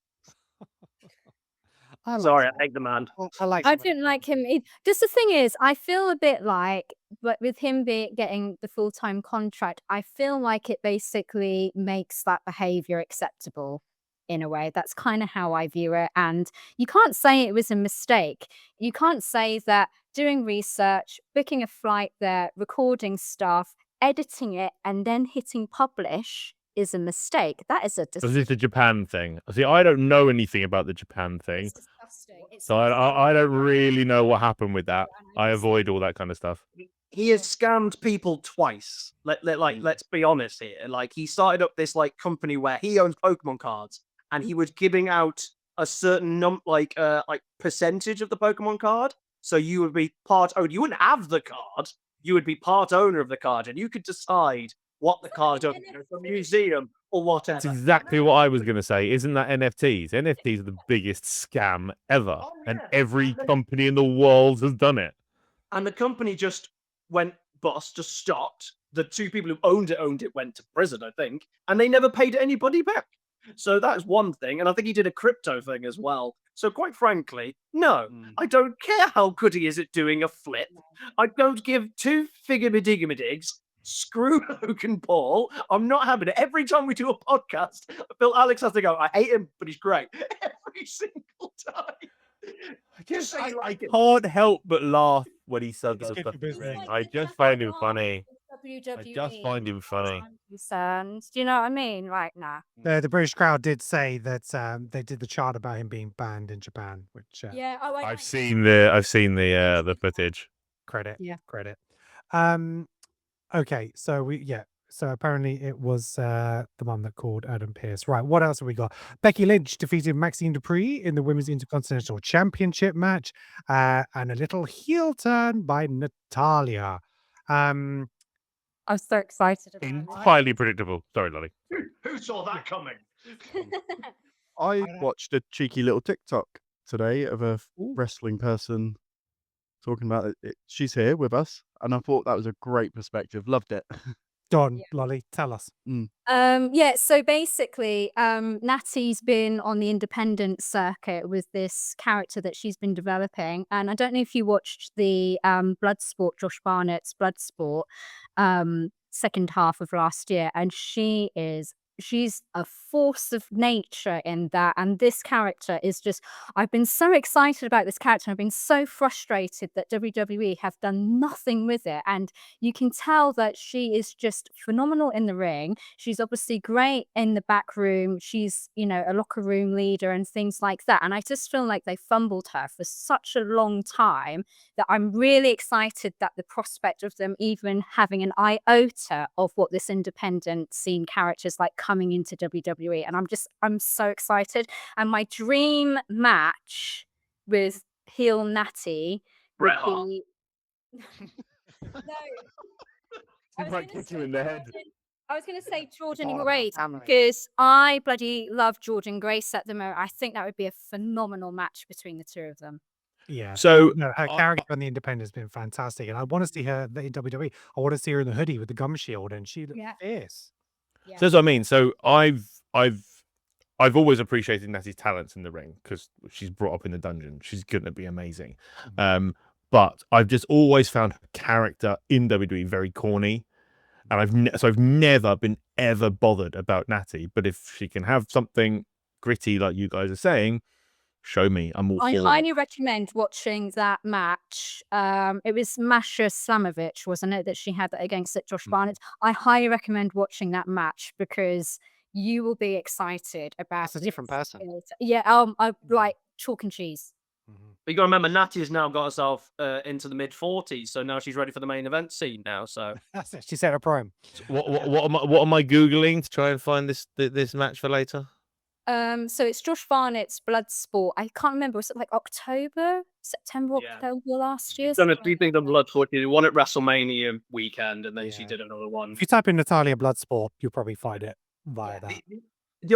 I like Sorry, I some- hate the man. I like I some of didn't like him. Just the thing is, I feel a bit like, but with him getting the full-time contract, I feel like it basically makes that behavior acceptable in a way. That's kind of how I view it. And you can't say it was a mistake. You can't say that doing research, booking a flight there, recording stuff, editing it, and then hitting publish is a mistake. That is a So this is the Japan thing. See, I don't know anything about the Japan thing. It's the stuff disgusting. It's So I don't really know what happened with that. I avoid all that kind of stuff. He has scammed people twice. Let's be honest here. Like, he started up this like company where he owns Pokemon cards, and he was giving out a certain percentage of the Pokemon card. So you would be part owner. You wouldn't have the card. You would be part owner of the card, and you could decide what the card does, the museum or whatever. That's exactly what I was going to say. Isn't that NFTs? NFTs are the biggest scam ever, and every company in the world has done it. And the company just went bust, just stopped. The two people who owned it went to prison, I think, and they never paid anybody back. So that's one thing. And I think he did a crypto thing as well. So quite frankly, no, I don't care how good he is at doing a flip. I don't give two figgy-diggity-digs. Screw Logan Paul. I'm not having it. Every time we do a podcast, Alex has to go, I hate him, but he's great. Every single time. I can't help but laugh when he says It's stuff. good for business. I just find him funny. WWE. I just find him funny. I'm concerned. Do you know what I mean? Like, nah. The British crowd did say that they did the chart about him being banned in Japan, which Yeah. Oh, I've seen the footage. credit. Yeah. Credit. Okay, so so apparently it was the one that called Adam Pearce. Right, what else have we got? Becky Lynch defeated Maxine Dupree in the Women's Intercontinental Championship match, and a little heel turn by Natalia. I'm so excited about it. Entirely predictable. Sorry, Lolly. Who saw that coming? I watched a cheeky little TikTok today of a wrestling person talking about it. She's here with us, and I thought that was a great perspective. Loved it. Don, Lolly, tell us. Yeah, so basically, Natty's been on the independent circuit with this character that she's been developing. And I don't know if you watched the Bloodsport, Josh Barnett's Bloodsport, second half of last year, and she's a force of nature in that. And this character is just, I've been so excited about this character. I've been so frustrated that WWE have done nothing with it. And you can tell that she is just phenomenal in the ring. She's obviously great in the back room. She's, a locker room leader and things like that. And I just feel like they fumbled her for such a long time that I'm really excited that the prospect of them even having an iota of what this independent scene character is like coming into WWE. And I'm so excited. And my dream match with heel Natty would Bret Hart. be... No. I was might gonna kick you say in the head. I was going to say Jordan Grace because I bloody love Jordan Grace at the moment. I think that would be a phenomenal match between the two of them. Yeah. So No, her character on the Independent has been fantastic, and I want to see her in WWE. I want to see her in the hoodie with the gum shield, and she looks fierce. Yeah. So that's what I mean. So I've always appreciated Natty's talents in the ring because she's brought up in the dungeon. She's going to be amazing. But I've just always found her character in WWE very corny, and I've never been ever bothered about Natty. But if she can have something gritty like you guys are saying, show me. I'm all for I it. highly recommend watching that match. It was Masha Slamovich, wasn't it, that she had against Josh Barnett? I highly recommend watching that match because you will be excited about. It's a different person. Yeah, I like chalk and cheese. But you got to remember, Natty has now got herself into the mid-40s, so now she's ready for the main event scene now. So That's it. She set her prime. What am I googling to try and find this match for later? So it's Josh Barnett's Bloodsport. I can't remember. Was it like September, Yeah. October last year? she's done a few things on Bloodsport. She did one at WrestleMania weekend, and then she Yeah. did another one. If you type in Natalia Bloodsport, you'll probably find it via that.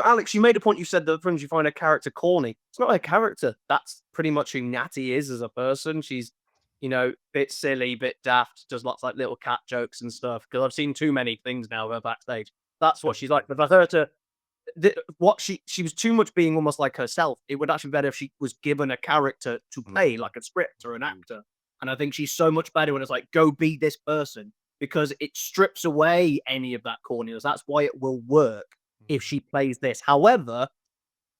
Alex, you made a point. You said that friends you find a character corny. It's not a character. That's pretty much who Natty is as a person. She's, bit silly, bit daft, does lots like little cat jokes and stuff. Because I've seen too many things now of her backstage. That's what she's like. But for her to, she was too much being almost like herself. It would actually be better if she was given a character to play, like a script or an actor. And I think she's so much better when it's like, go be this person, because it strips away any of that corniness. That's why it will work if she plays this. However,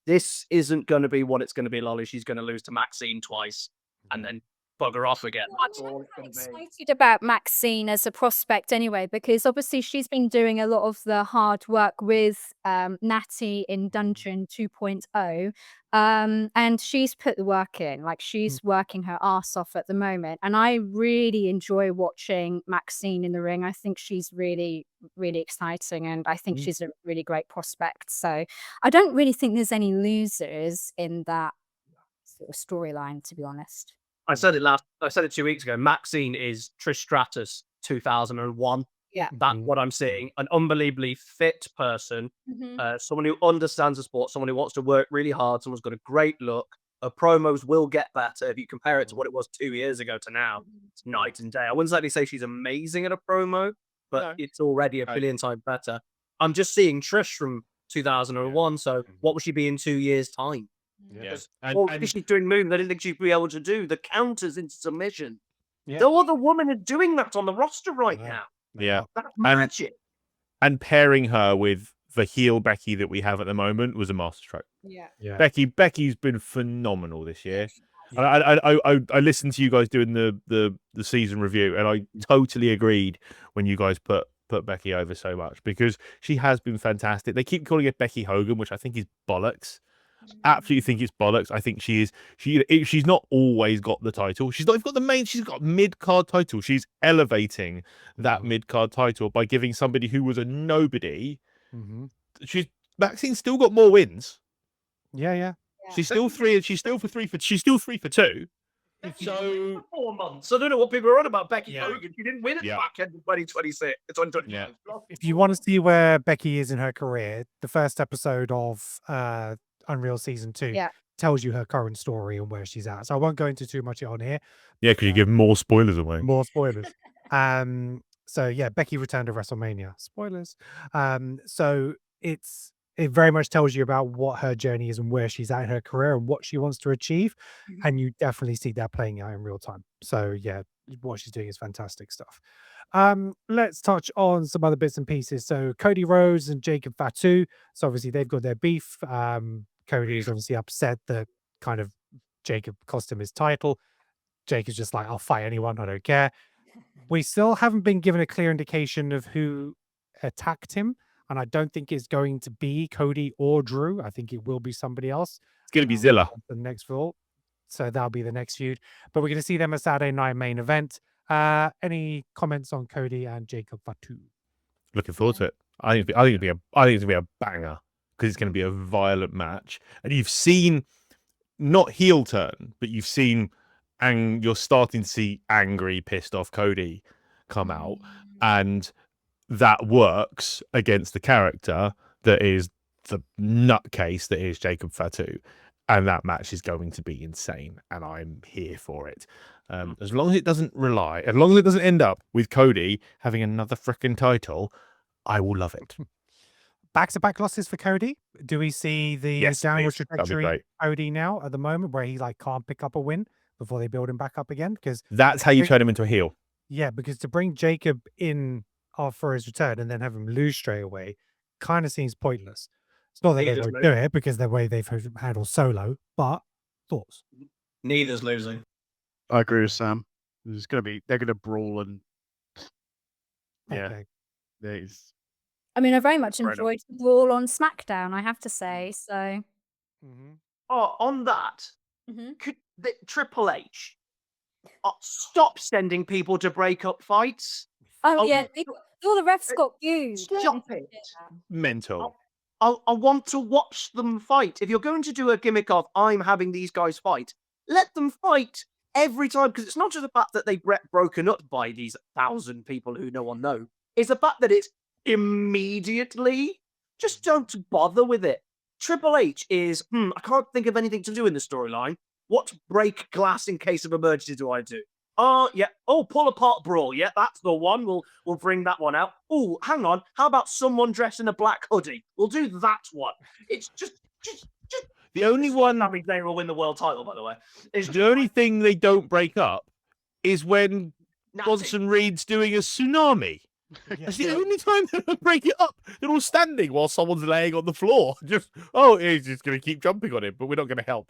this isn't going to be what it's going to be, Lolly. She's going to lose to Maxine twice, and then bugger off again. That's I'm all it's quite going to be. excited about Maxine as a prospect anyway, because obviously she's been doing a lot of the hard work with Natty in Dungeon 2.0. And she's put the work in, like she's working her ass off at the moment. And I really enjoy watching Maxine in the ring. I think she's really, really exciting. And I think she's a really great prospect. So I don't really think there's any losers in that sort of storyline, to be honest. I said it 2 weeks ago. Maxine is Trish Stratus 2001. Yeah. That's what I'm seeing. An unbelievably fit person, someone who understands the sport, someone who wants to work really hard, someone's got a great look. Her promos will get better if you compare it to what it was 2 years ago to now. It's night and day. I wouldn't exactly say she's amazing at a promo, but it's already a billion times better. I'm just seeing Trish from 2001. So what will she be in 2 years' time? Yes. Because she's doing moves I didn't think she'd be able to do. The counters into submission. No other woman are doing that on the roster right now. Yeah. That's magic. And pairing her with the heel Becky that we have at the moment was a masterstroke. Yeah. Becky's been phenomenal this year. I listened to you guys doing the season review, and I totally agreed when you guys put Becky over so much, because she has been fantastic. They keep calling it Becky Hogan, which I think is bollocks. Absolutely think it's bollocks. I think she's not always got the title. She's not even got the main. She's got mid-card title. She's elevating that mid-card title by giving somebody who was a nobody. Maxine's still got more wins. Yeah. She's still three. She's still 3 for 2. So 4 months. I don't know what people are on about Becky Hogan. She didn't win at the back end of 2026. 2025. If you want to see where Becky is in her career, the first episode of Unreal Season 2 tells you her current story and where she's at. So I won't go into too much on here. yeah, because you give more spoilers away. More spoilers. So yeah, Becky returned to WrestleMania. Spoilers. So it very much tells you about what her journey is and where she's at in her career and what she wants to achieve. And you definitely see that playing out in real time. So yeah, what she's doing is fantastic stuff. Let's touch on some other bits and pieces. So Cody Rhodes and Jacob Fatu. So obviously they've got their beef. Cody is obviously upset that kind of Jacob cost him his title. Jacob's just like, I'll fight anyone, I don't care. We still haven't been given a clear indication of who attacked him. And I don't think it's going to be Cody or Drew. I think it will be somebody else. It's going to be Zilla. The next fall. So that'll be the next feud. But we're going to see them at Saturday night main event. Any comments on Cody and Jacob Fatu? Looking forward to it. I think it's going to be a banger, because it's going to be a violent match. And you've seen not heel turn, but you've seen, and you're starting to see angry, pissed off Cody come out, and that works against the character that is the nutcase that is Jacob Fatu. And that match is going to be insane, and I'm here for it. As long as it doesn't end up with Cody having another freaking title, I will love it. Back-to-back losses for Cody. Do we see the downward trajectory great. Cody now at the moment, where he can't pick up a win before they build him back up again? Because that's how you turn him into a heel. Yeah, because to bring Jacob in for his return and then have him lose straight away kind of seems pointless. It's not that they won't do it, because the way they've handled Solo, but thoughts? Neither's losing. I agree with Sam. They're going to brawl, and I mean, I very much enjoyed the brawl on SmackDown, I have to say. So, on that, could Triple H stop sending people to break up fights? all the refs got used. Stop it. Mental. I want to watch them fight. If you're going to do a gimmick of I'm having these guys fight, let them fight every time, because it's not just the fact that they broken up by these 1,000 people who no one knows. It's the fact that it's immediately. Just don't bother with it. Triple H is, I can't think of anything to do in the storyline. What break glass in case of emergency do I do? Pull apart brawl. Yeah, that's the one. We'll bring that one out. Oh, hang on. How about someone dressed in a black hoodie? We'll do that one. It's just the only one. Sami Zayn will win the world title, by the way. The only thing they don't break up is when Bronson Reed's doing a tsunami. That's the only time they don't break it up. They're all standing while someone's laying on the floor. He's just going to keep jumping on him, but we're not going to help.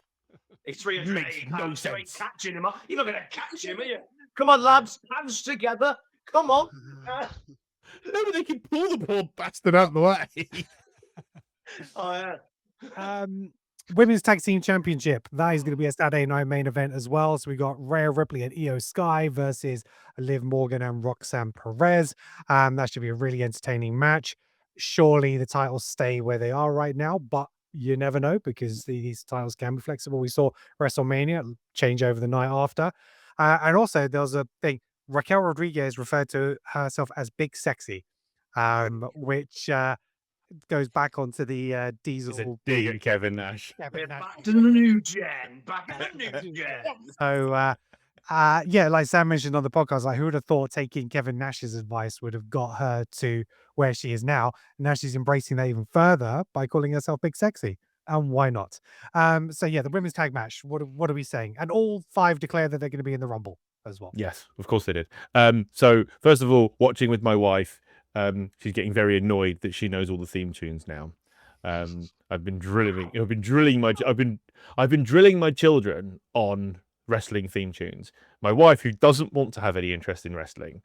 He's 380 Makes no pounds. You ain't sense. catching him. You're not going to catch him, are you? Come on, lads. Hands together. Come on. No, but they can pull the poor bastard out of the way. Oh, yeah. Women's Tag Team Championship. That is going to be a Saturday night main event as well. So we got Rhea Ripley and Io Sky versus Liv Morgan and Roxanne Perez. That should be a really entertaining match. Surely the titles stay where they are right now, but you never know because these titles can be flexible. We saw WrestleMania change over the night after. And also there was a thing. Raquel Rodriguez referred to herself as Big Sexy, which goes back onto the It's a Diesel dig at Kevin Nash. Back to the new gen. Back to the new gen. So, yeah, like Sam mentioned on the podcast, like who would have thought taking Kevin Nash's advice would have got her to where she is now? Now she's embracing that even further by calling herself Big Sexy. And why not? So yeah, the women's tag match. What are we saying? And all 5 declare that they're going to be in the Rumble as well. Yes, of course they did. So first of all, watching with my wife, she's getting very annoyed that she knows all the theme tunes now. I've been drilling my children on wrestling theme tunes. My wife, who doesn't want to have any interest in wrestling,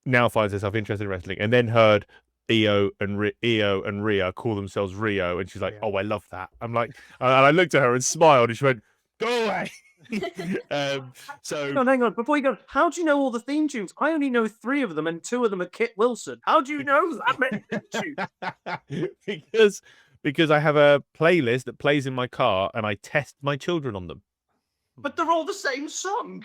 now finds herself interested in wrestling, and then heard Io and Rhea call themselves Rio, and she's like, "Oh, I love that." I'm like, and I looked at her and smiled, and she went, "Go away." So Hang on. Before you go, how do you know all the theme tunes? I only know 3 of them, and 2 of them are Kit Wilson. How do you know that many theme tunes? because I have a playlist that plays in my car, and I test my children on them. But they're all the same song.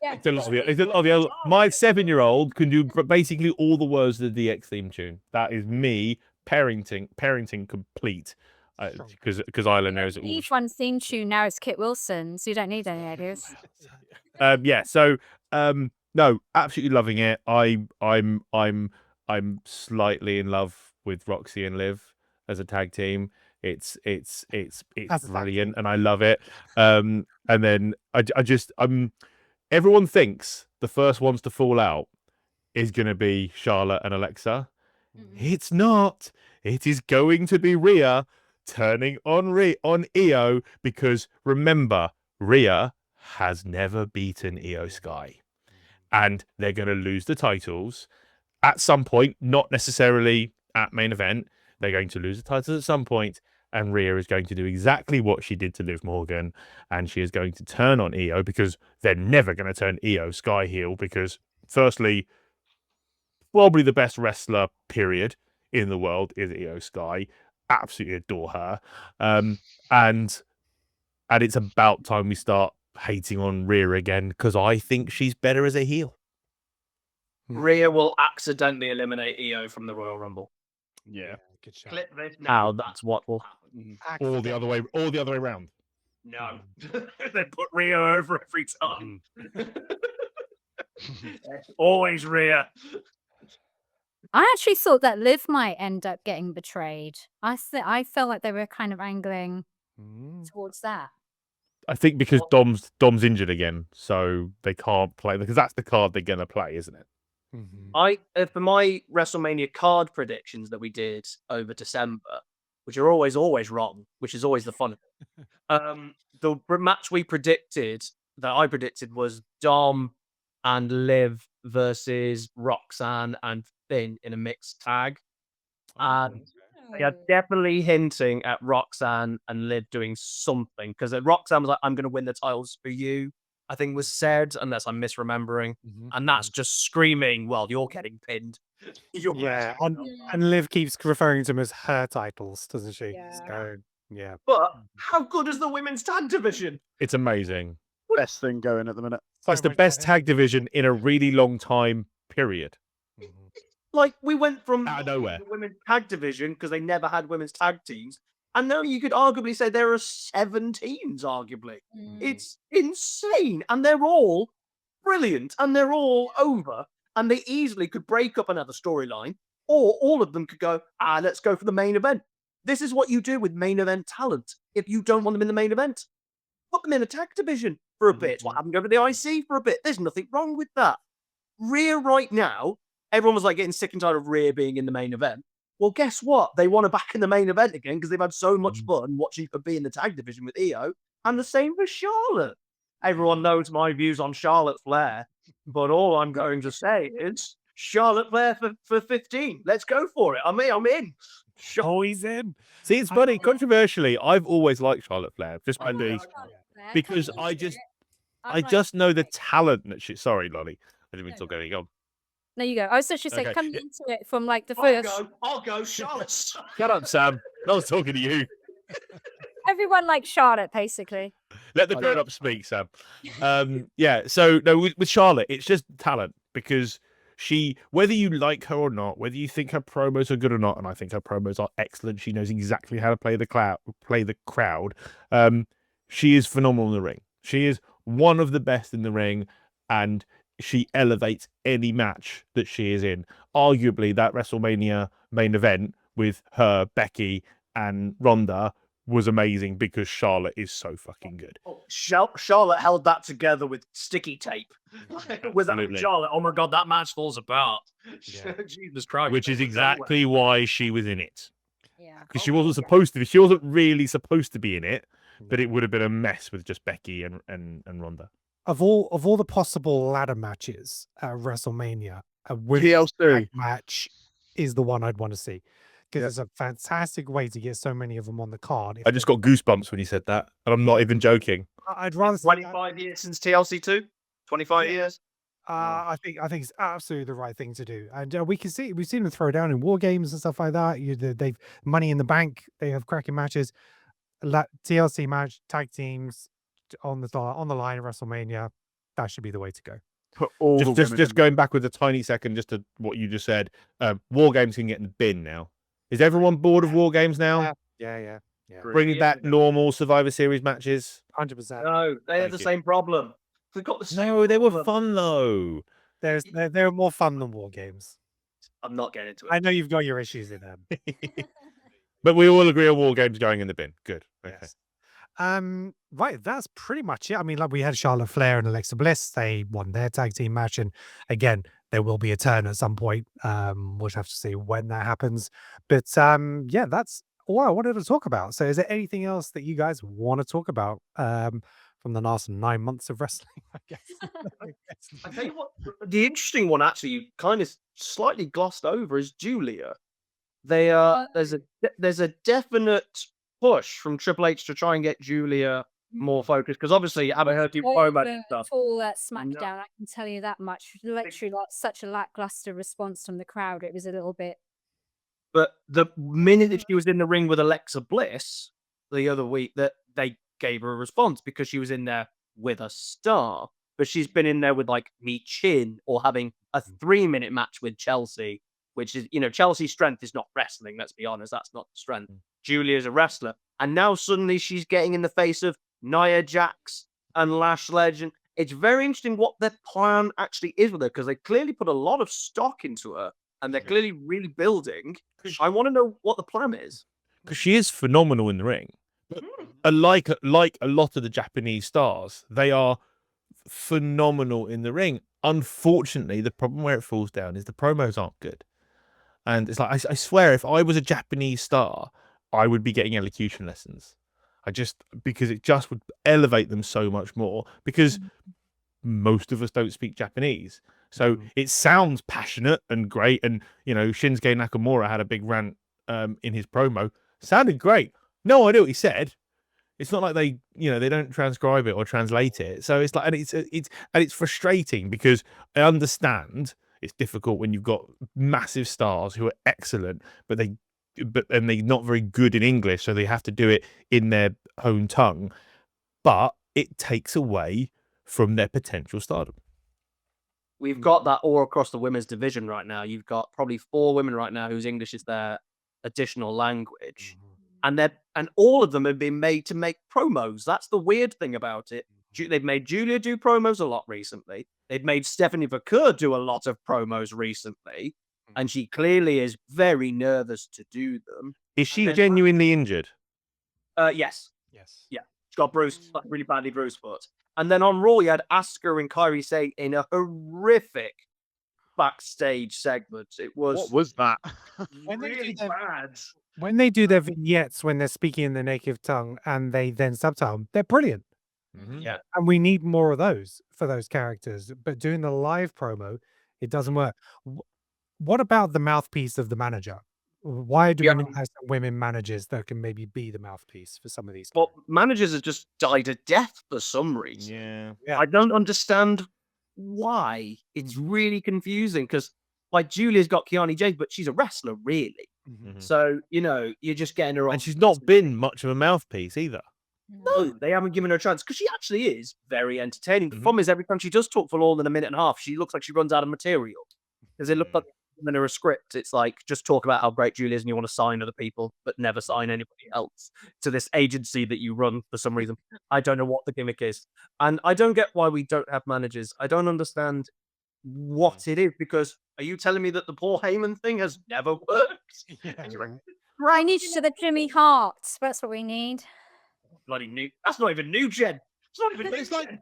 Yeah. It's a lot of the my 7-year-old can do basically all the words of the DX theme tune. That is me parenting complete. Because Isla knows it all. Each one's theme tune now is Kit Wilson, so you don't need any ideas. Yeah. So no, absolutely loving it. I'm slightly in love with Roxy and Liv as a tag team. It's As a tag brilliant, and I love it. And then I just everyone thinks the first ones to fall out is going to be Charlotte and Alexa. It's not. It is going to be Rhea turning on Io, because remember, Rhea has never beaten Io Sky, and they're going to lose the titles at some point, not necessarily at main event. They're going to lose the titles at some point, and Rhea is going to do exactly what she did to Liv Morgan, and she is going to turn on Io, because they're never going to turn Io Sky heel, because firstly, probably the best wrestler, period, in the world is Io Sky. Absolutely adore her. And it's about time we start hating on Rhea again, because I think she's better as a heel. Rhea will accidentally eliminate Io from the Royal Rumble. Yeah. Good shot. Clip this now. That's what will happen. Or the other way around. No. They put Rhea over every time. Always Rhea. I actually thought that Liv might end up getting betrayed. I felt like they were kind of angling towards that. I think because Dom's injured again, so they can't play, because that's the card they're gonna play, isn't it? For my WrestleMania card predictions that we did over December, which are always wrong, which is always the fun of it. The match I predicted was Dom and Liv versus Roxanne and Finn in a mixed tag. And they are definitely hinting at Roxanne and Liv doing something, because Roxanne was like, "I'm going to win the titles for you," I think was said, unless I'm misremembering. And that's just screaming, well, you're getting pinned. Yeah, and Liv keeps referring to them as her titles, doesn't she? Yeah. So, yeah. But how good is the women's tag division? It's amazing. Best thing going at the minute. It's the best tag division in a really long time, period. Like, we went from Out of nowhere. the women's tag division, because they never had women's tag teams, and now you could arguably say there are 7 teams, arguably. It's insane, and they're all brilliant, and they're all over, and they easily could break up another storyline, or all of them could go, let's go for the main event. This is what you do with main event talent. If you don't want them in the main event, put them in a tag division for a bit. What happened over the IC for a bit? There's nothing wrong with that. Rhea right now, everyone was like getting sick and tired of Rhea being in the main event. Well, guess what? They want her back in the main event again, because they've had so much fun watching her be in the tag division with Io. And the same for Charlotte. Everyone knows my views on Charlotte Flair, but all I'm going to say is Charlotte Flair for 15. Let's go for it. I'm in. Oh, he's in. See, it's funny. Controversially, I've always liked Charlotte Flair, just by the Flair, because take I me to just it. I I'm like, just know the okay. talent that she. Sorry, Lolly, I didn't mean to No, go on. There you go. I was actually saying, Okay. coming into it from like the I'll first, go. I'll go. Charlotte. Shut up, Sam. I was talking to you. everyone likes Charlotte, basically. Let the grown up speak, Sam. Yeah. So no, with Charlotte, it's just talent because she, whether you like her or not, whether you think her promos are good or not, and I think her promos are excellent. She knows exactly how to play the crowd. She is phenomenal in the ring. She is one of the best in the ring, and she elevates any match that she is in. Arguably, that WrestleMania main event with her, Becky, and Ronda was amazing because Charlotte is so fucking good. Charlotte held that together with sticky tape. Without Absolutely. Charlotte, oh my god, that match falls apart. Yeah. Jesus Christ. Which is exactly why she was in it. Yeah. Because she wasn't supposed to be. She wasn't really supposed to be in it, but it would have been a mess with just Becky and Ronda. Of all the possible ladder matches at WrestleMania, a women's TLC. tag match is the one I'd want to see because it's a fantastic way to get so many of them on the card. I just got goosebumps when you said that, and I'm not even joking. I'd rather see that. 25 years since TLC 2? 25 years? I think it's absolutely the right thing to do, and we've seen them throw down in war games and stuff like that. They've Money in the Bank. They have cracking matches. TLC match, tag teams on the line at WrestleMania. That should be the way to go. Put all the women Just in. going back with a tiny second, just to what you just said. War games can get in the bin now. Is everyone bored of war games now? Yeah. Bringing back normal Survivor Series matches. 100%. No, they had Thank the you. same problem. They've got the same No, they were problem. fun though. They're more fun than war games. I'm not getting into it. I know you've got your issues in them. But we all agree on war games going in the bin. Good. Okay. Yes. Right, that's pretty much it. I mean, like we had Charlotte Flair and Alexa Bliss. They won their tag team match, and again, there will be a turn at some point. We'll just have to see when that happens. But yeah, that's all I wanted to talk about. So, is there anything else that you guys want to talk about from the last 9 months of wrestling? I guess. I tell you what, the interesting one actually, you kind of slightly glossed over is Julia. There's a definite push from Triple H to try and get Julia more focused because obviously I haven't heard you promo and stuff. Full SmackDown, I can tell you that much. Literally, like such a lackluster response from the crowd. It was a little bit. But the minute that she was in the ring with Alexa Bliss the other week, that they gave her a response because she was in there with a star. But she's been in there with like Mi Chin or having a 3-minute match with Chelsea, which is, Chelsea's strength is not wrestling. Let's be honest, that's not the strength. Julia's a wrestler, and now suddenly she's getting in the face of Nia Jax and Lash Legend. It's very interesting what their plan actually is with her because they clearly put a lot of stock into her and they're clearly really building. I want to know what the plan is Because she is phenomenal in the ring. But like a lot of the Japanese stars, they are phenomenal in the ring. Unfortunately, the problem where it falls down is the promos aren't good. And it's like, I swear, if I was a Japanese star, I would be getting elocution lessons. Because it just would elevate them so much more because most of us don't speak Japanese. So it sounds passionate and great. And, Shinsuke Nakamura had a big rant in his promo. Sounded great. No idea what he said. It's not like they don't transcribe it or translate it. So it's like, and it's frustrating because I understand it's difficult when you've got massive stars who are excellent, but they're not very good in English, so they have to do it in their own tongue. But it takes away from their potential stardom. We've got that all across the women's division right now. You've got probably 4 women right now whose English is their additional language. And all of them have been made to make promos. That's the weird thing about it. They've made Julia do promos a lot recently. They've made Stephanie Vaquer do a lot of promos recently. And she clearly is very nervous to do them. Is she genuinely injured? Yes. Yes. Yeah. She got bruised, like really badly bruised foot. And then on Raw, you had Asuka and Kairi Sane in a horrific backstage segment. It was What was that? When they do really their- bad. When they do their vignettes when they're speaking in their native tongue and they then subtitle them, they're brilliant. Yeah. And we need more of those for those characters. But doing the live promo, it doesn't work. What about the mouthpiece of the manager? Why do Yeah. we not have some women managers that can maybe be the mouthpiece for some of these? Well, managers have just died a death for some reason. Yeah. Yeah. I don't understand why. It's really confusing because, like, Julia's got Kiani James, but she's a wrestler, really. Mhm. So, you're just getting her on. And she's not been much of a mouthpiece either. No, they haven't given her a chance because she actually is very entertaining. The Mhm. problem is, every time she does talk for more than a minute and a half, she looks like she runs out of material. Because it looks like in her script, it's like just talk about how great Julie is and you want to sign other people, but never sign anybody else to this agency that you run for some reason. I don't know what the gimmick is. And I don't get why we don't have managers. I don't understand what it is because are you telling me that the Paul Heyman thing has never worked? I need to the Jimmy Hart. That's what we need. Bloody new. That's not even new gen. It's not even But new it's like- gen.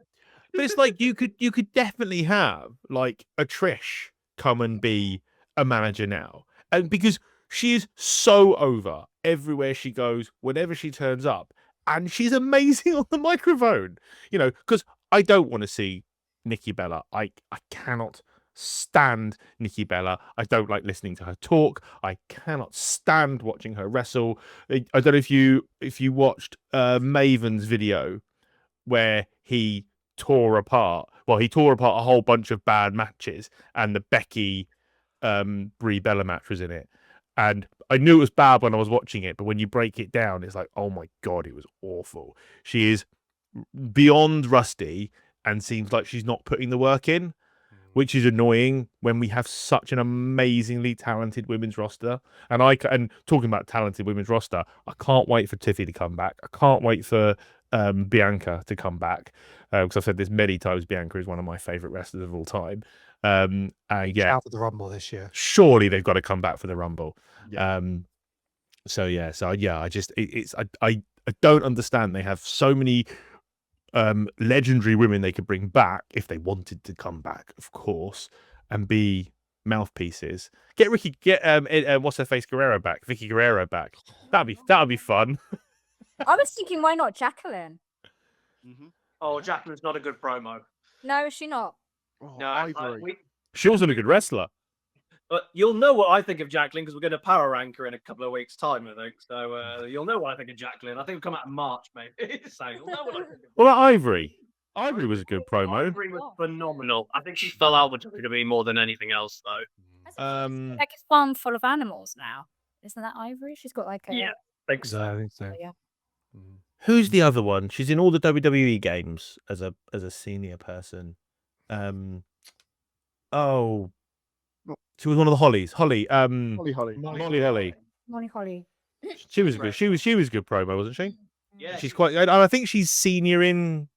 But it's like you could definitely have like a Trish come and be a manager now, and because she is so over everywhere she goes, whenever she turns up, and she's amazing on the microphone. Because I don't want to see Nikki Bella. I cannot stand Nikki Bella. I don't like listening to her talk. I cannot stand watching her wrestle. I don't know if you watched Maven's video where he tore apart a whole bunch of bad matches, and the Becky Brie Bella match was in it. And I knew it was bad when I was watching it, but when you break it down, it's like, oh my god, it was awful. She is beyond rusty and seems like she's not putting the work in, which is annoying when we have such an amazingly talented women's roster. And talking about talented women's roster, I can't wait for Tiffy to come back. I can't wait for Bianca to come back, because I've said this many times. Bianca is one of my favorite wrestlers of all time. Yeah, Out for the Rumble this year. surely they've got to come back for the Rumble. Yeah. I don't understand. They have so many legendary women they could bring back if they wanted to come back, of course, and be mouthpieces. Get what's her face Guerrero back, Vicky Guerrero back. That'd be fun. I was thinking, why not Jacqueline? Oh, Jacqueline's not a good promo. No, is she not? Oh, No, Ivory. She wasn't a good wrestler. But you'll know what I think of Jacqueline because we're going to power rank her in a couple of weeks' time, I think. So you'll know what I think of Jacqueline. I think it'll come out in March, maybe. So you'll know what I think of What about Ivory? Ivory was a good promo. Ivory was phenomenal. I think she fell out with WWE more than anything else, though. Like a farm full of animals now. Isn't that Ivory? She's got like a Yeah, I think so. I think so. yeah. Who's the other one? She's in all the WWE games as a senior person. She was one of the Hollies. Holly. Holly. Molly Holly. Molly Holly. She was good. She was good promo, wasn't she? Yeah, She's quite. And I think she's senior in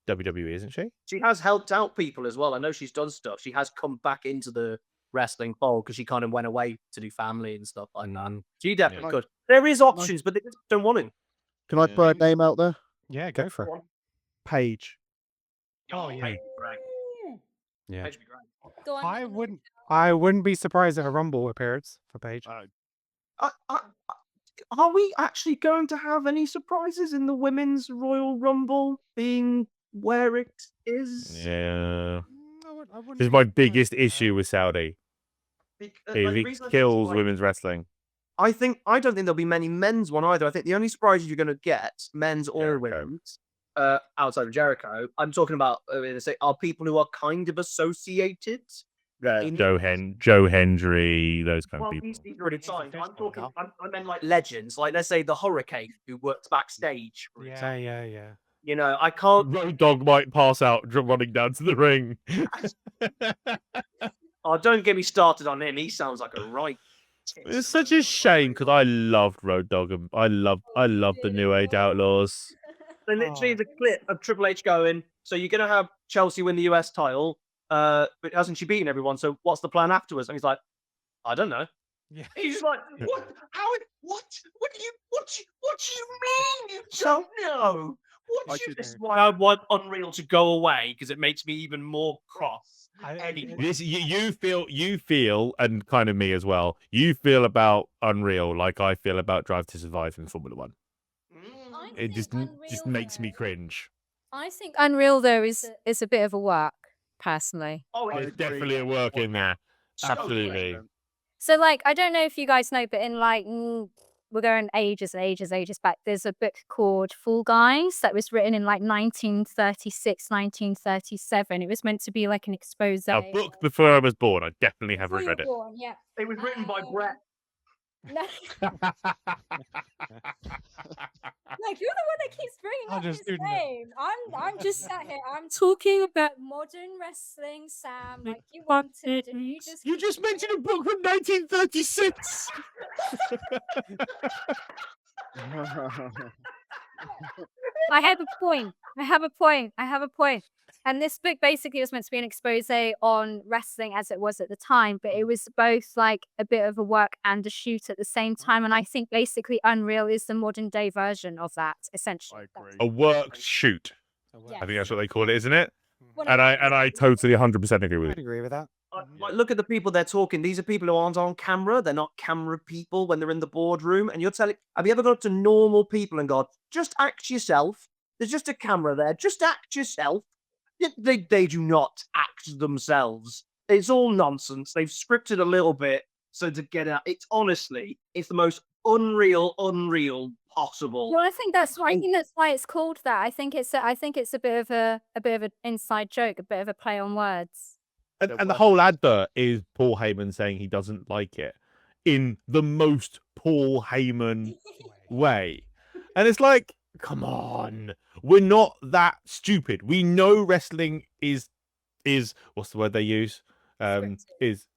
WWE, isn't she? she has helped out people as well. I know she's done stuff. She has come back into the wrestling fold because she kind of went away to do family and stuff like that. She definitely Yeah. could. There is options, but they just don't want to. Can I Yeah. throw a name out there? Yeah, go for it. Paige. Oh, yeah. Paige would be great. Yeah. Paige would be great. Go on. I wouldn't be surprised at a Rumble appearance for Paige. Are we actually going to have any surprises in the women's Royal Rumble being where it is? Yeah. This is my biggest issue with Saudi. It kills women's wrestling. I don't think there'll be many men's one either. I think the only surprises you're going to get, men's or Jericho. women's, outside of Jericho, I'm talking about are people who are kind of associated. in- Joe Hendry, those kind Well, of people. these are already signed. I'm talking. I meant like legends, like let's say the Hurricane who works backstage. For example. Yeah. I can't. Road Dogg might pass out running down to the ring. Oh, don't get me started on him. He sounds like a right. It's such a shame because I loved Road Dogg and I love the New Age Outlaws. So literally the clip of Triple H going, so you're going to have Chelsea win the US title, but hasn't she beaten everyone? So what's the plan afterwards? And he's like, I don't know. Yeah. He's like, what? How? What? What do you mean you don't know? This is why I want Unreal to go away, because it makes me even more cross. Anyway. You feel, and kind of me as well. You feel about Unreal like I feel about Drive to Survive in Formula One. It just makes me cringe. I think Unreal though is a bit of a work, personally. Oh, There's definitely a work in there. Absolutely. So like, I don't know if you guys know, but in like we're going ages and ages back. There's a book called Fall Guys that was written in like 1936, 1937. It was meant to be like an expose. A book before I was born. I definitely have read it. Born, yeah. It was written by Brett. No. Like, you're the one that keeps bringing up his name. I'm just sat here. I'm talking about modern wrestling, Sam. Like you wanted, and you just mentioned a book from 1936. I have a point. And this book basically was meant to be an expose on wrestling as it was at the time, but it was both like a bit of a work and a shoot at the same time. And I think basically Unreal is the modern day version of that, essentially. I agree. A work shoot. Yes. I think that's what they call it, isn't it? Well, And I totally 100% agree with I'd it. agree with that. Like, look at the people they're talking. These are people who aren't on camera. They're not camera people when they're in the boardroom. And you're telling, have you ever gone to normal people and gone, just act yourself? There's just a camera there. Just act yourself. They do not act themselves. It's all nonsense. They've scripted a little bit so to get out. It's honestly, it's the most unreal possible. Well, I think that's why it's called that. I think it's a bit of an inside joke, a bit of a play on words. And the whole advert is Paul Heyman saying he doesn't like it in the most Paul Heyman way. And it's like, come on, we're not that stupid. We know wrestling is what's the word they use? Is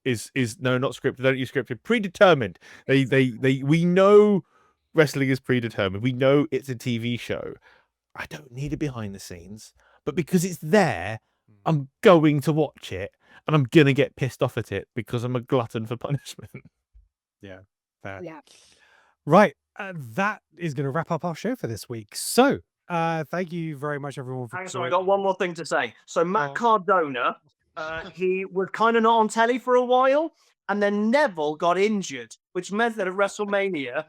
no, not scripted. Don't use scripted. Predetermined. We know wrestling is predetermined. We know it's a TV show. I don't need it behind the scenes, but because it's there, I'm going to watch it, and I'm gonna get pissed off at it because I'm a glutton for punishment. Yeah, fair. Yeah. Right, that is going to wrap up our show for this week. So, thank you very much, everyone. For Hang on, I got one more thing to say. So Matt Cardona, he was kind of not on telly for a while, and then Neville got injured, which meant that at WrestleMania,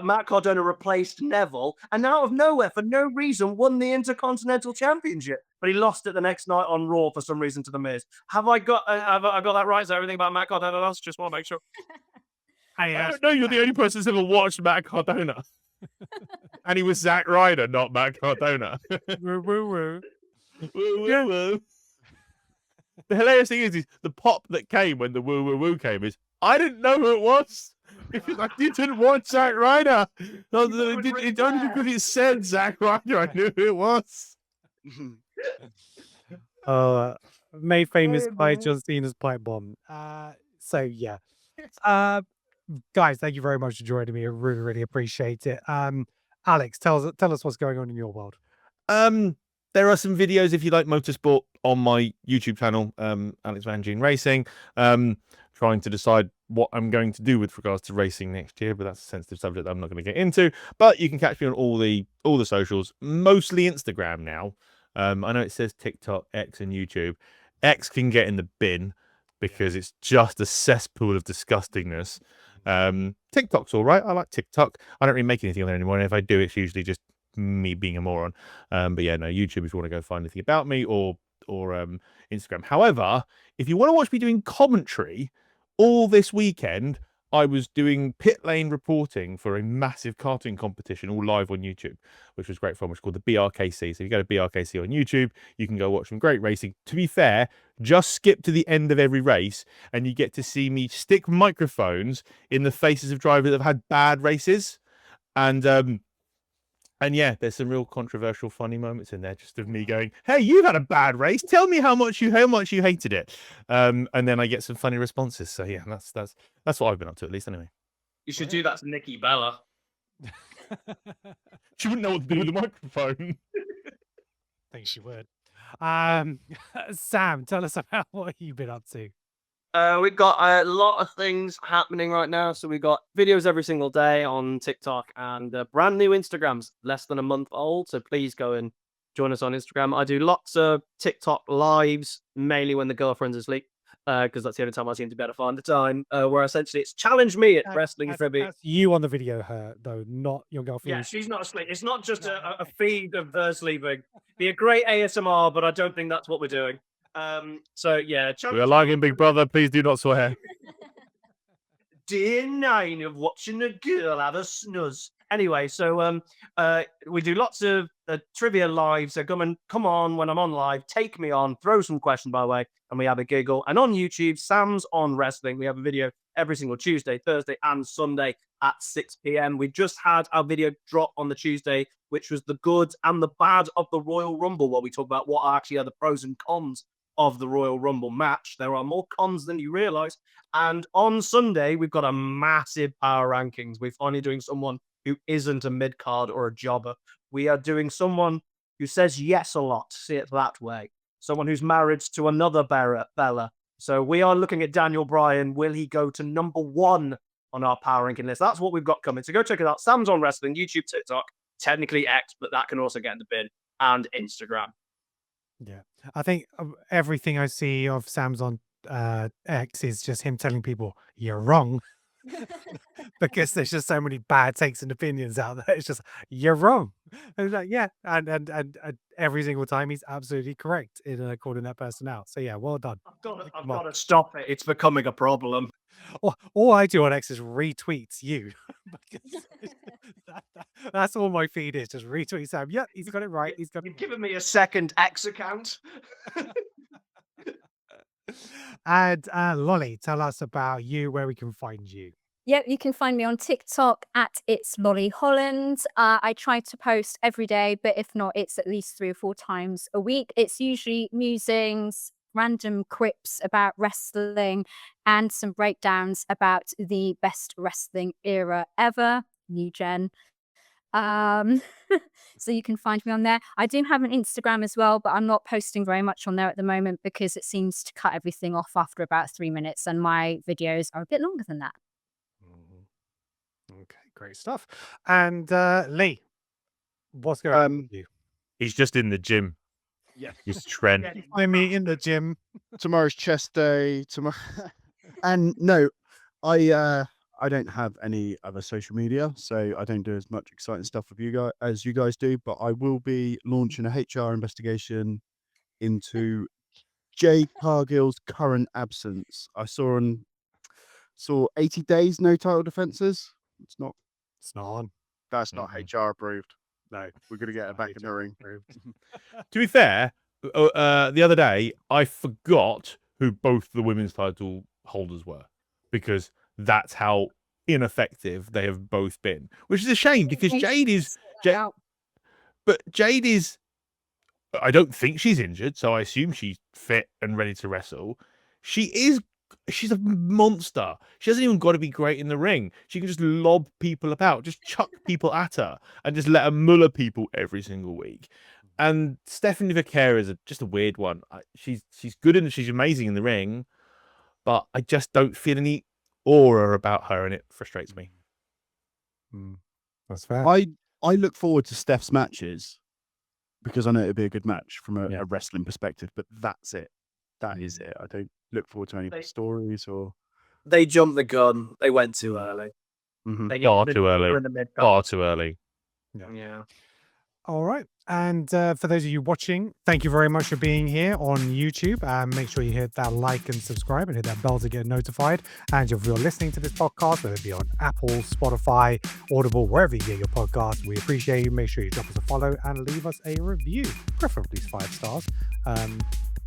Matt Cardona replaced Neville, and out of nowhere, for no reason, won the Intercontinental Championship. But he lost it the next night on Raw for some reason to The Miz. Have I got that right? Is that everything about Matt Cardona lost? Just want to make sure. I don't know. You're the only person who's ever watched Matt Cardona, and he was Zack Ryder, not Matt Cardona. Woo, woo, woo. Woo, woo, woo. The hilarious thing is the pop that came when the woo woo woo came is I didn't know who it was because I didn't watch Zack Ryder. Only because it said Zack Ryder, I knew who it was. Made famous by John Cena's pipe bomb. So yeah. Guys, thank you very much for joining me. I really, really appreciate it. Alex, tell us what's going on in your world. There are some videos if you like motorsport on my YouTube channel, Alex Van Gene Racing. Trying to decide what I'm going to do with regards to racing next year, but that's a sensitive subject that I'm not going to get into. But you can catch me on all the socials, mostly Instagram now. I know it says TikTok, X, and YouTube. X can get in the bin because it's just a cesspool of disgustingness. TikTok's all right. I like TikTok. I don't really make anything on there anymore. And if I do, it's usually just me being a moron. But yeah, no, YouTube if you want to go find anything about me or Instagram. However, if you want to watch me doing commentary, all this weekend I was doing pit lane reporting for a massive karting competition, all live on YouTube, which was great fun, which is called the BRKC. So if you go to BRKC on YouTube, you can go watch some great racing. To be fair, just skip to the end of every race and you get to see me stick microphones in the faces of drivers that have had bad races. And yeah, there's some real controversial, funny moments in there, just of me going, "Hey, you've had a bad race. Tell me how much you hated it." And then I get some funny responses. So yeah, that's what I've been up to, at least anyway. You should do that to Nikki Bella. She wouldn't know what to do with the microphone. I think she would. Sam, tell us about what you've been up to. We've got a lot of things happening right now. So we've got videos every single day on TikTok and brand new Instagrams, less than a month old. So please go and Join us on Instagram. I do lots of TikTok lives, mainly when the girlfriend's asleep, because that's the only time I seem to be able to find the time. Where essentially it's challenge me at wrestling trivia. That's you on the video, her though, not your girlfriend. Yeah, she's not asleep. It's not just a feed of her sleeping. Be a great ASMR, but I don't think that's what we're doing. So yeah, We are live in Big Brother. Please do not swear. Day 9 of watching a girl have a snuzz. Anyway, so we do lots of trivia live. So come on when I'm on live, take me on, throw some questions my way, and we have a giggle. And on YouTube, Sam's on Wrestling. We have a video every single Tuesday, Thursday, and Sunday at 6 p.m. We just had our video drop on the Tuesday, which was the good and the bad of the Royal Rumble, where we talk about what actually are the pros and cons of the Royal Rumble match. There are more cons than you realize. And on Sunday, we've got a massive power rankings. We're finally doing someone who isn't a mid-card or a jobber. We are doing someone who says yes a lot, see it that way. Someone who's married to another Bella. So we are looking at Daniel Bryan. Will he go to number 1 on our power ranking list? That's what we've got coming. So go check it out. Sam's on Wrestling, YouTube, TikTok, technically X, but that can also get in the bin, and Instagram. Yeah, I think everything I see of Sam's on X is just him telling people you're wrong, because there's just so many bad takes and opinions out there. It's just you're wrong, and like, yeah, and every single time he's absolutely correct in calling that person out. So yeah, well done. I've got to stop it. It's becoming a problem. All I do on X is retweets you. Because that's all my feed is, just retweet Sam. Yeah, he's got it right. He's got it. You've given me a second X account. And Lolly, tell us about you, where we can find you. Yep, you can find me on TikTok at It's Lolly Holland. I try to post every day, but if not, it's at least 3 or 4 times a week. It's usually musings, random quips about wrestling, and some breakdowns about the best wrestling era ever, new gen. So you can find me on there. I do have an Instagram as well, but I'm not posting very much on there at the moment because it seems to cut everything off after about 3 minutes, and my videos are a bit longer than that. Okay, great stuff. And Lee, what's going on with you? He's just in the gym. Yeah. He's Trent. Find me in the gym. Tomorrow's chest day. Tomorrow, and no, I don't have any other social media, so I don't do as much exciting stuff with you guys as you guys do. But I will be launching a HR investigation into Jade Cargill's current absence. I saw 80 days no title defenses. It's not on. That's not HR approved. No, We're gonna get her back in the ring. To be fair, the other day I forgot who both the women's title holders were, because that's how ineffective they have both been, which is a shame, because Jade is. But Jade is. I don't think she's injured, so I assume she's fit and ready to wrestle. She's a monster. She hasn't even got to be great in the ring. She can just lob people about, just chuck people at her, and just let her muller people every single week. And Stephanie Vaquer is just a weird one. She's good and she's amazing in the ring, but I just don't feel any aura about her, and it frustrates me. That's fair. I look forward to Steph's matches because I know it'll be a good match from a wrestling perspective, but that's it. That is it. I don't look forward to any stories or. They jumped the gun. They went too early. Far too early. Far too early. Yeah. All right. And for those of you watching, thank you very much for being here on YouTube. Make sure you hit that like and subscribe and hit that bell to get notified. And if you're listening to this podcast, whether it be on Apple, Spotify, Audible, wherever you get your podcast, we appreciate you. Make sure you drop us a follow and leave us a review, preferably 5 stars.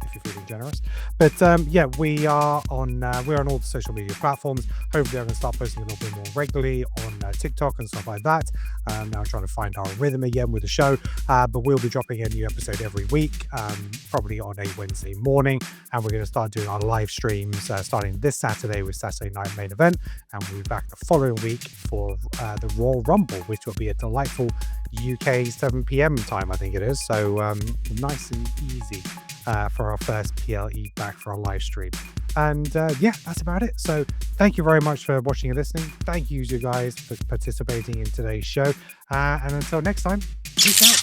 If you're feeling generous. But yeah, we're on all the social media platforms. Hopefully I'm going to start posting a little bit more regularly on TikTok and stuff like that. Now I'm trying to find our rhythm again with the show, but we'll be dropping a new episode every week, probably on a Wednesday morning, and we're going to start doing our live streams starting this Saturday with Saturday Night Main Event, and we'll be back the following week for the Royal Rumble, which will be a delightful UK 7 p.m. time, I think it is. So nice and easy for our first PLE back for our live stream. And yeah, that's about it. So thank you very much for watching and listening. Thank you guys for participating in today's show. And until next time, peace out.